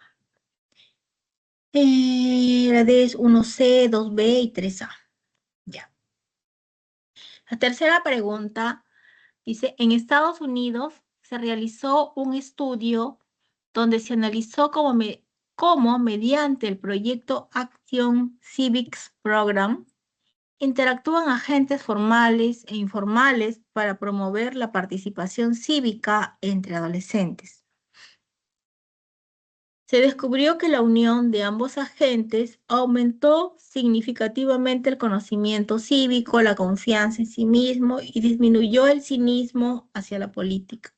La D es 1C, 2B y 3A. Ya. La tercera pregunta dice, en Estados Unidos se realizó un estudio donde se analizó cómo mediante el proyecto Action Civics Program interactúan agentes formales e informales para promover la participación cívica entre adolescentes. Se descubrió que la unión de ambos agentes aumentó significativamente el conocimiento cívico, la confianza en sí mismo y disminuyó el cinismo hacia la política.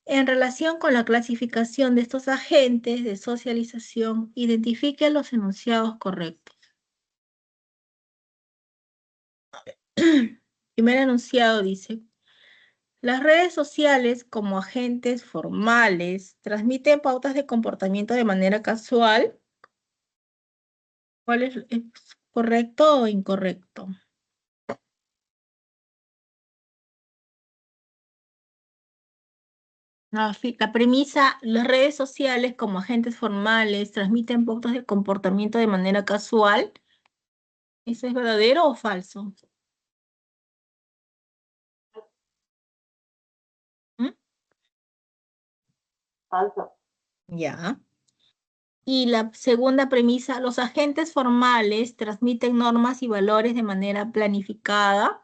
En relación con la clasificación de estos agentes de socialización, identifique los enunciados correctos. Primer enunciado dice: las redes sociales como agentes formales transmiten pautas de comportamiento de manera casual. ¿Cuál es correcto o incorrecto? No, sí, la premisa: las redes sociales como agentes formales transmiten pautas de comportamiento de manera casual. ¿Eso es verdadero o falso? ¿Mm? Falso. Ya. Y la segunda premisa: los agentes formales transmiten normas y valores de manera planificada.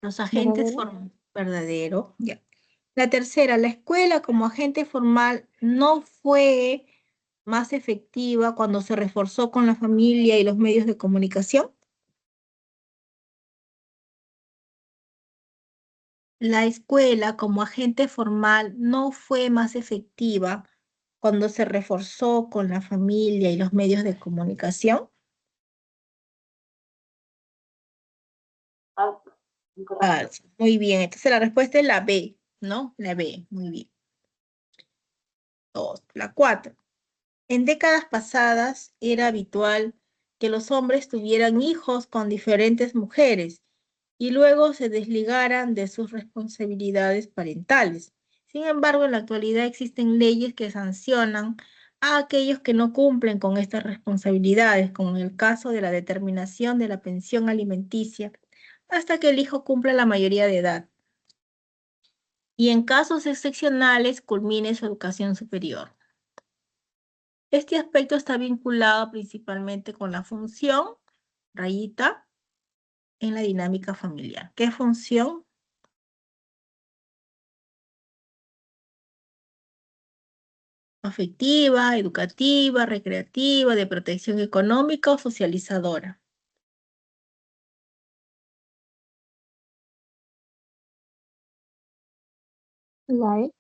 Los agentes ¿Verdadero? formales. Verdadero. Ya. La tercera: la escuela como agente formal no fue más efectiva cuando se reforzó con la familia y los medios de comunicación. La escuela como agente formal no fue más efectiva cuando se reforzó con la familia y los medios de comunicación. Falso. Incorrecto. Falso. Muy bien. Entonces la respuesta es la B, ¿no? La B. Muy bien. Dos. La 4. En décadas pasadas era habitual que los hombres tuvieran hijos con diferentes mujeres y luego se desligaran de sus responsabilidades parentales. Sin embargo, en la actualidad existen leyes que sancionan a aquellos que no cumplen con estas responsabilidades, como en el caso de la determinación de la pensión alimenticia, hasta que el hijo cumpla la mayoría de edad, y en casos excepcionales culmine su educación superior. Este aspecto está vinculado principalmente con la función, rayita, en la dinámica familiar. ¿Qué función? Afectiva, educativa, recreativa, de protección económica o socializadora. La E.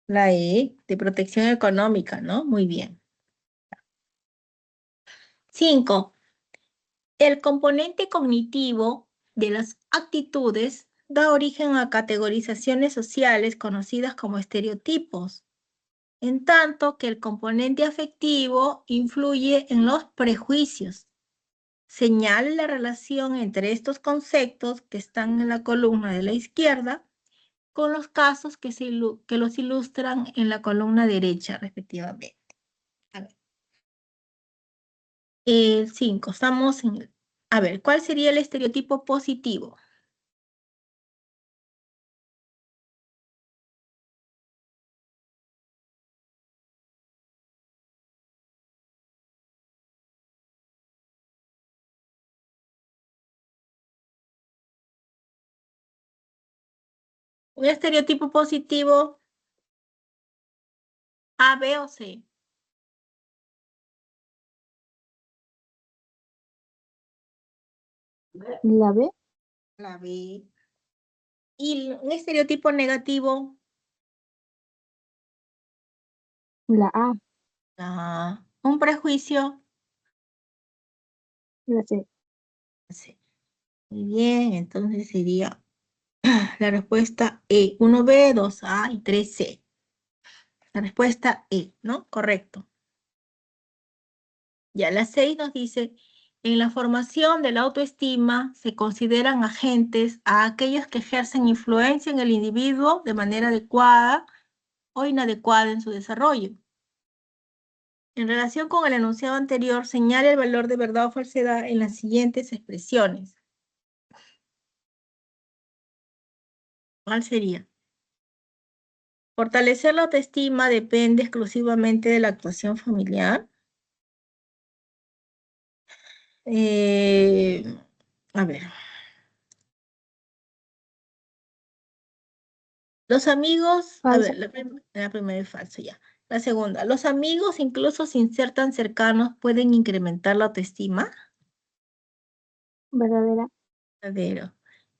La E, de protección económica, ¿no? Muy bien. 5. El componente cognitivo de las actitudes da origen a categorizaciones sociales conocidas como estereotipos, en tanto que el componente afectivo influye en los prejuicios. Señale la relación entre estos conceptos que están en la columna de la izquierda con los casos que los ilustran en la columna derecha, respectivamente. A ver, el 5, estamos en el... A ver, ¿cuál sería el estereotipo positivo? Un estereotipo positivo, A, B o C. La B. La B. Y un estereotipo negativo, La A. un prejuicio, La C. C. Muy bien, entonces sería la respuesta E, 1B, 2A y 3C. La respuesta E, ¿no? Correcto. Ya la 6 nos dice: en la formación de la autoestima se consideran agentes a aquellos que ejercen influencia en el individuo de manera adecuada o inadecuada en su desarrollo. En relación con el enunciado anterior, señale el valor de verdad o falsedad en las siguientes expresiones. ¿Cuál sería? Fortalecer la autoestima depende exclusivamente de la actuación familiar. Eh, a ver. Los amigos, a Falsa. ver, la primera es falsa ya. La segunda, los amigos, incluso sin ser tan cercanos, pueden incrementar la autoestima. Verdadera. Verdadero.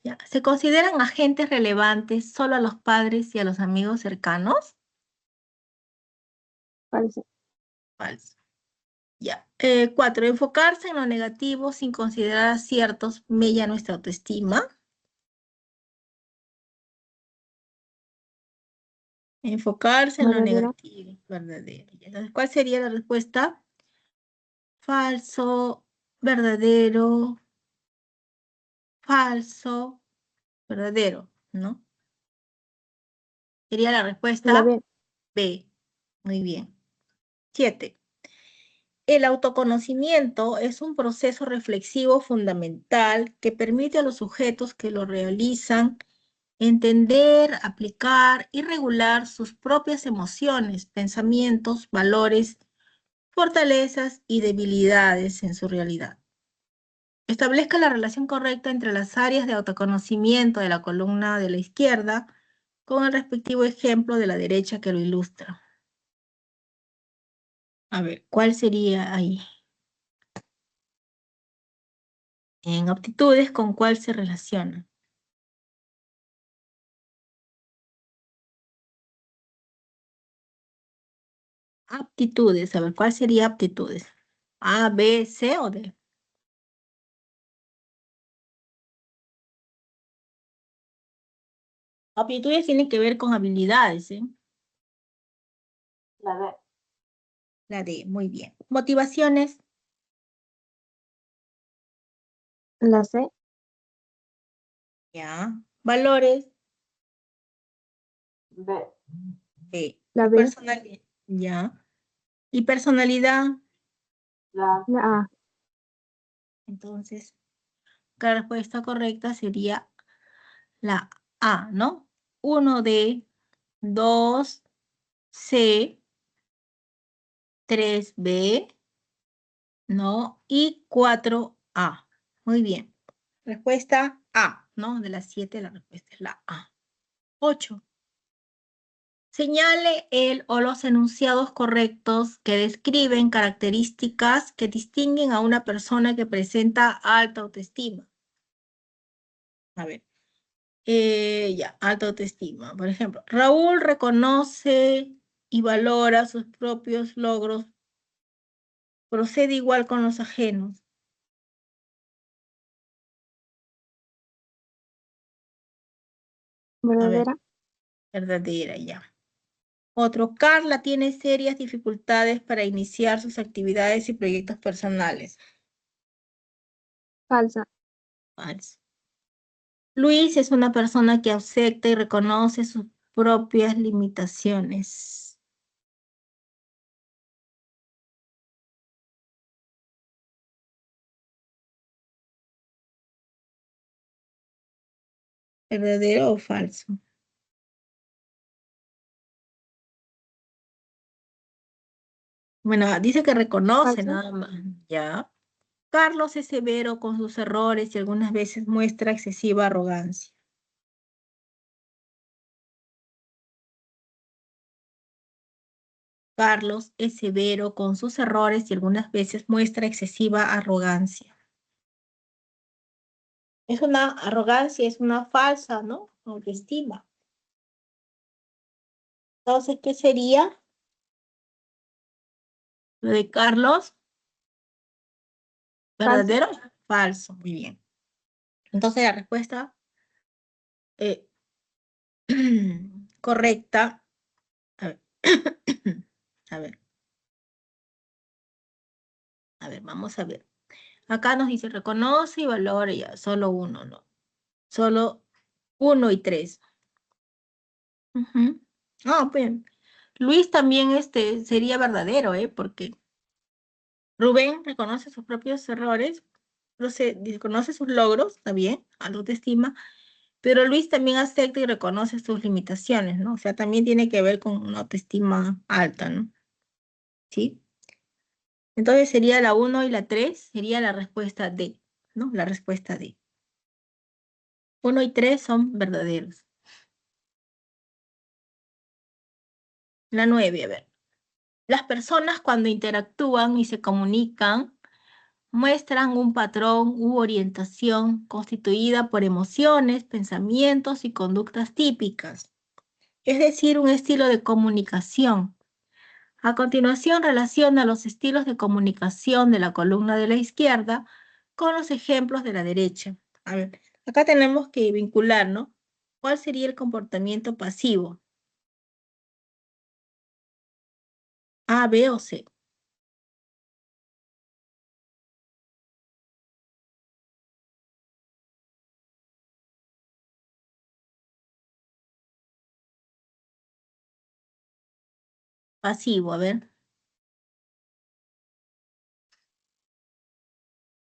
Ya. ¿Se consideran agentes relevantes solo a los padres y a los amigos cercanos? Falsa. Falso. Ya. 4. Enfocarse en lo negativo sin considerar aciertos mella nuestra autoestima. Enfocarse en lo Verdadera. negativo. Verdadero. Ya. Entonces, ¿cuál sería la respuesta? Falso, verdadero, falso, verdadero, ¿no? Sería la La respuesta B. B. Muy bien. 7. El autoconocimiento es un proceso reflexivo fundamental que permite a los sujetos que lo realizan entender, aplicar y regular sus propias emociones, pensamientos, valores, fortalezas y debilidades en su realidad. Establezca la relación correcta entre las áreas de autoconocimiento de la columna de la izquierda con el respectivo ejemplo de la derecha que lo ilustra. A ver, ¿cuál sería ahí? En aptitudes, ¿con cuál se relaciona? Aptitudes, a ver, ¿cuál sería aptitudes? ¿A, B, C o D? Aptitudes tienen que ver con habilidades, ¿eh? La D. La D, muy bien. Motivaciones, La C. ya. Valores, B. B. La Y B. personalidad, ya. Y personalidad, La A. entonces, la respuesta correcta sería la A, ¿no? 1D, 2C, 3B, ¿no? Y 4A. Muy bien. Respuesta A, ¿no? De las 7, la respuesta es la A. 8. Señale el o los enunciados correctos que describen características que distinguen a una persona que presenta alta autoestima. A ver. Ya, alta autoestima. Por ejemplo, Raúl reconoce y valora sus propios logros, procede igual con los ajenos. A ver, Verdadera. verdadera ya. Otro, Carla tiene serias dificultades para iniciar sus actividades y proyectos personales. Falsa. Falso. Luis es una persona que acepta y reconoce sus propias limitaciones. ¿Verdadero o falso? Bueno, dice que reconoce Falsa. nada más. Ya. Carlos es severo con sus errores y algunas veces muestra excesiva arrogancia. Carlos es severo con sus errores y algunas veces muestra excesiva arrogancia. Es una arrogancia, es una falsa, ¿no? Autoestima. Entonces, ¿qué sería lo de Carlos? Falsa. ¿Verdadero? Falso. Muy bien. Entonces, la respuesta eh, correcta. A ver. A ver, vamos a ver. Acá nos dice reconoce y valora ya, solo uno, ¿no? Solo 1 y 3. Ah, bien. Luis también sería verdadero, ¿eh? Porque Rubén reconoce sus propios errores, reconoce sus logros, está bien, autoestima, pero Luis también acepta y reconoce sus limitaciones, ¿no? O sea, también tiene que ver con una autoestima alta, ¿no? ¿Sí? Entonces sería la 1 y la 3, sería la respuesta D, ¿no? La respuesta D. 1 y 3 son verdaderos. La 9, a ver. Las personas cuando interactúan y se comunican muestran un patrón u orientación constituida por emociones, pensamientos y conductas típicas, es decir, un estilo de comunicación. A continuación, relaciona los estilos de comunicación de la columna de la izquierda con los ejemplos de la derecha. A ver, acá tenemos que vincular, ¿no? ¿Cuál sería el comportamiento pasivo? A, B o C. Pasivo, a ver.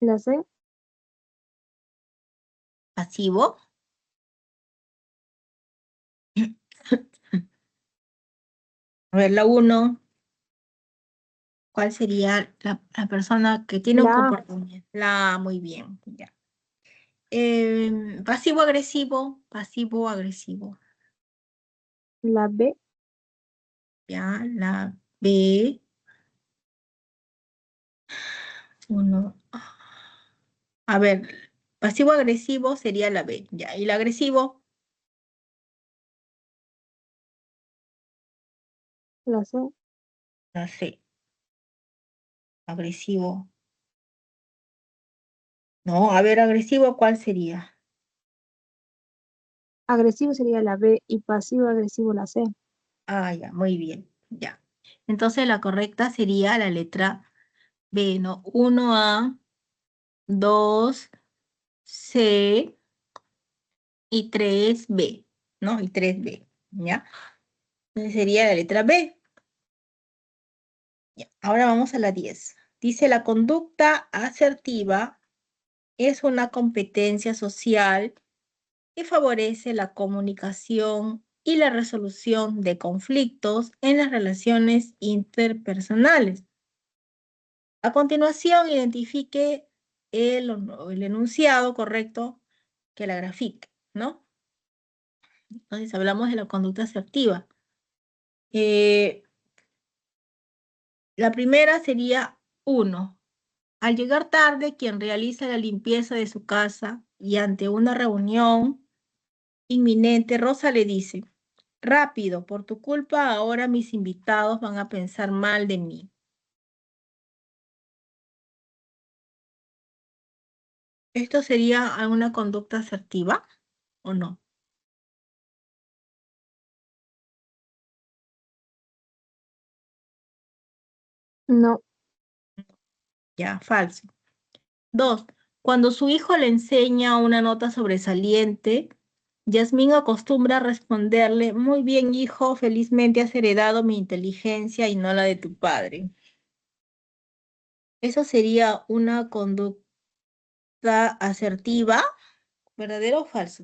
La C. Pasivo. A ver, la 1. ¿Cuál sería la persona que tiene un La A. comportamiento? La A, muy bien, ya. Pasivo-agresivo, pasivo-agresivo. La B. Ya, la B. 1. A ver, pasivo-agresivo sería la B, ya. ¿Y el agresivo? La C. La C. Agresivo. No, a ver, agresivo, ¿cuál sería? Agresivo sería la B y pasivo-agresivo la C. Ah, ya, muy bien, ya. Entonces la correcta sería la letra B, ¿no? 1A, 2C y 3B, ¿no? Y 3B, ¿ya? Entonces sería la letra B. Ya. Ahora vamos a la 10. Dice, la conducta asertiva es una competencia social que favorece la comunicación y la resolución de conflictos en las relaciones interpersonales. A continuación, identifique el enunciado correcto que la grafique, ¿no? Entonces hablamos de la conducta asertiva. Eh, la primera sería 1. Al llegar tarde, quien realiza la limpieza de su casa y ante una reunión inminente, Rosa le dice, rápido, por tu culpa ahora mis invitados van a pensar mal de mí. ¿Esto sería alguna conducta asertiva o no? No. Ya, falso. 2. Cuando su hijo le enseña una nota sobresaliente, Yasmín acostumbra a responderle, muy bien, hijo, felizmente has heredado mi inteligencia y no la de tu padre. ¿Eso sería una conducta asertiva? ¿Verdadero o falso?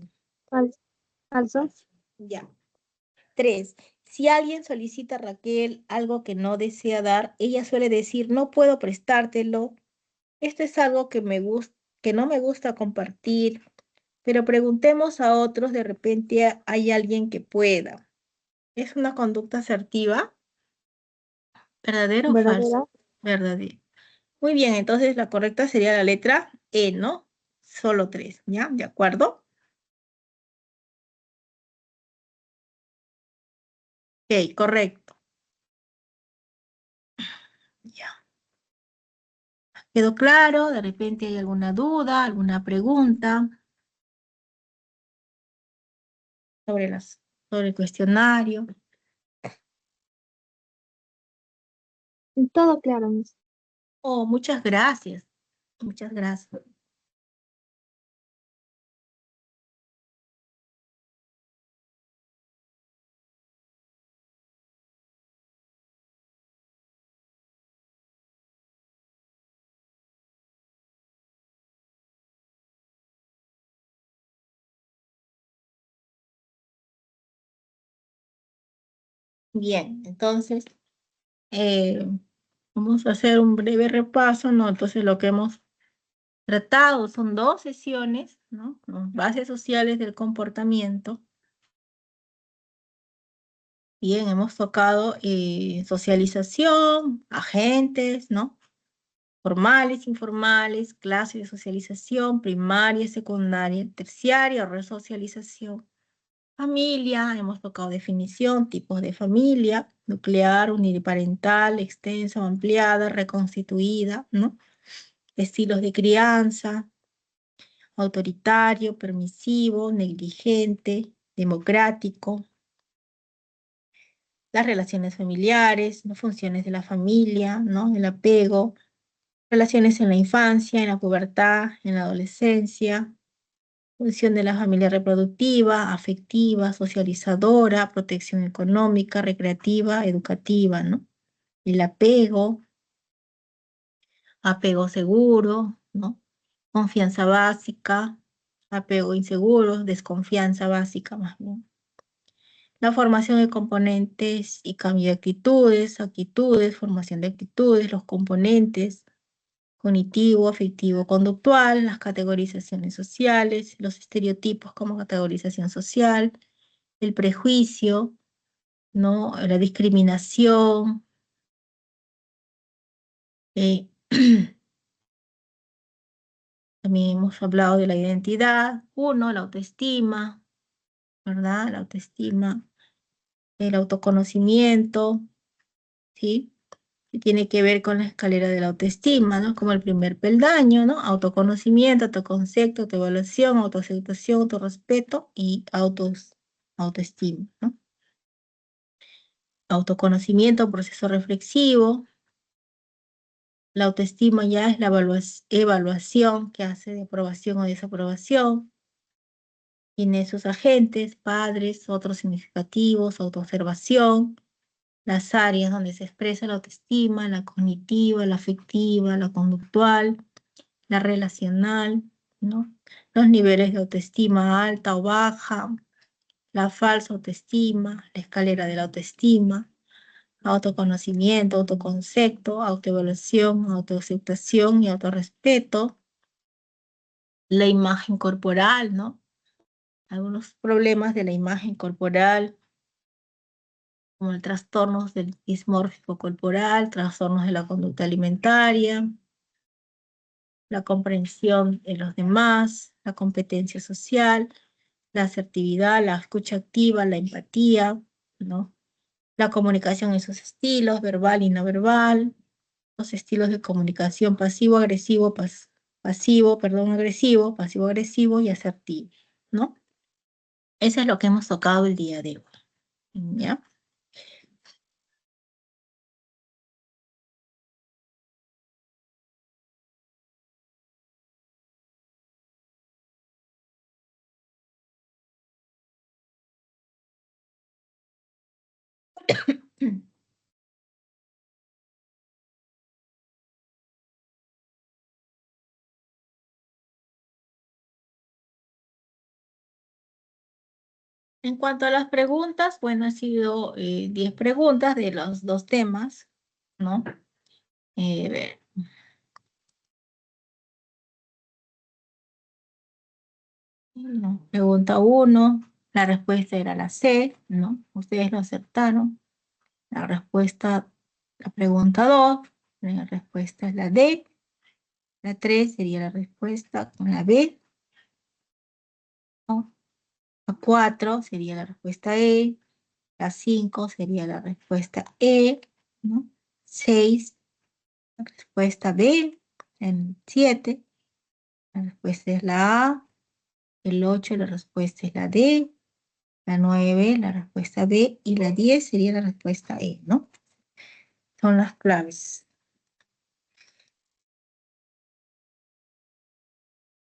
Falso. Ya. 3. Si alguien solicita a Raquel algo que no desea dar, ella suele decir, no puedo prestártelo. Esto es algo que no me gusta compartir, pero preguntemos a otros, de repente hay alguien que pueda. ¿Es una conducta asertiva? ¿Verdadero o falso? Verdadera. Verdadero. Muy bien, entonces la correcta sería la letra E, ¿no? Solo 3, ¿ya? ¿De acuerdo? Ok, correcto. Ya. ¿Quedó claro? ¿De repente hay alguna duda, alguna pregunta sobre el cuestionario? Todo claro, Miss. Oh, muchas gracias. Muchas gracias. Bien, entonces eh, vamos a hacer un breve repaso, ¿no? Entonces lo que hemos tratado son 2 sesiones, ¿no? Bases sociales del comportamiento. Bien, hemos tocado socialización, agentes, ¿no? Formales, informales, clases de socialización, primaria, secundaria, terciaria, resocialización. Familia, hemos tocado definición, tipos de familia, nuclear, uniparental, extensa o ampliada, reconstituida, ¿no? Estilos de crianza, autoritario, permisivo, negligente, democrático, las relaciones familiares, las funciones de la familia, ¿no? El apego, relaciones en la infancia, en la pubertad, en la adolescencia, función de la familia reproductiva, afectiva, socializadora, protección económica, recreativa, educativa, ¿no? El apego seguro, ¿no? Confianza básica, apego inseguro, desconfianza básica más bien. La formación de componentes y cambio de actitudes, formación de actitudes, los componentes, cognitivo, afectivo, conductual, las categorizaciones sociales, los estereotipos como categorización social, el prejuicio, ¿no? La discriminación, eh, también hemos hablado de la identidad, la autoestima, ¿verdad? La autoestima, el autoconocimiento, ¿sí? Que tiene que ver con la escalera de la autoestima, ¿no? Como el primer peldaño, ¿no? Autoconocimiento, autoconcepto, autoevaluación, autoaceptación, autorrespeto y autoestima, ¿no? Autoconocimiento, proceso reflexivo. La autoestima ya es la evaluación que hace de aprobación o desaprobación. Tiene sus agentes, padres, otros significativos, autoobservación, las áreas donde se expresa la autoestima, la cognitiva, la afectiva, la conductual, la relacional, ¿no? Los niveles de autoestima alta o baja, la falsa autoestima, la escalera de la autoestima, autoconocimiento, autoconcepto, autoevaluación, autoaceptación y autorrespeto, la imagen corporal, ¿no? Algunos problemas de la imagen corporal, como el trastornos del dismórfico corporal, trastornos de la conducta alimentaria, la comprensión de los demás, la competencia social, la asertividad, la escucha activa, la empatía, ¿no? La comunicación en sus estilos, verbal y no verbal, los estilos de comunicación pasivo-agresivo, agresivo, pasivo-agresivo y asertivo, ¿no? Eso es lo que hemos tocado el día de hoy, ¿ya? En cuanto a las preguntas, bueno, han sido 10 preguntas de los dos temas, ¿no? Ver. No. Pregunta 1, la respuesta era la C, ¿no? Ustedes lo acertaron. La pregunta 2, la respuesta es la D. La 3 sería la respuesta con la B, ¿no? La 4 sería la respuesta E. La 5 sería la respuesta E, ¿no? 6, la respuesta B. El 7, la respuesta es la A. El 8, la respuesta es la D. La 9, la respuesta B. Y la 10 sería la respuesta E, ¿no? Son las claves.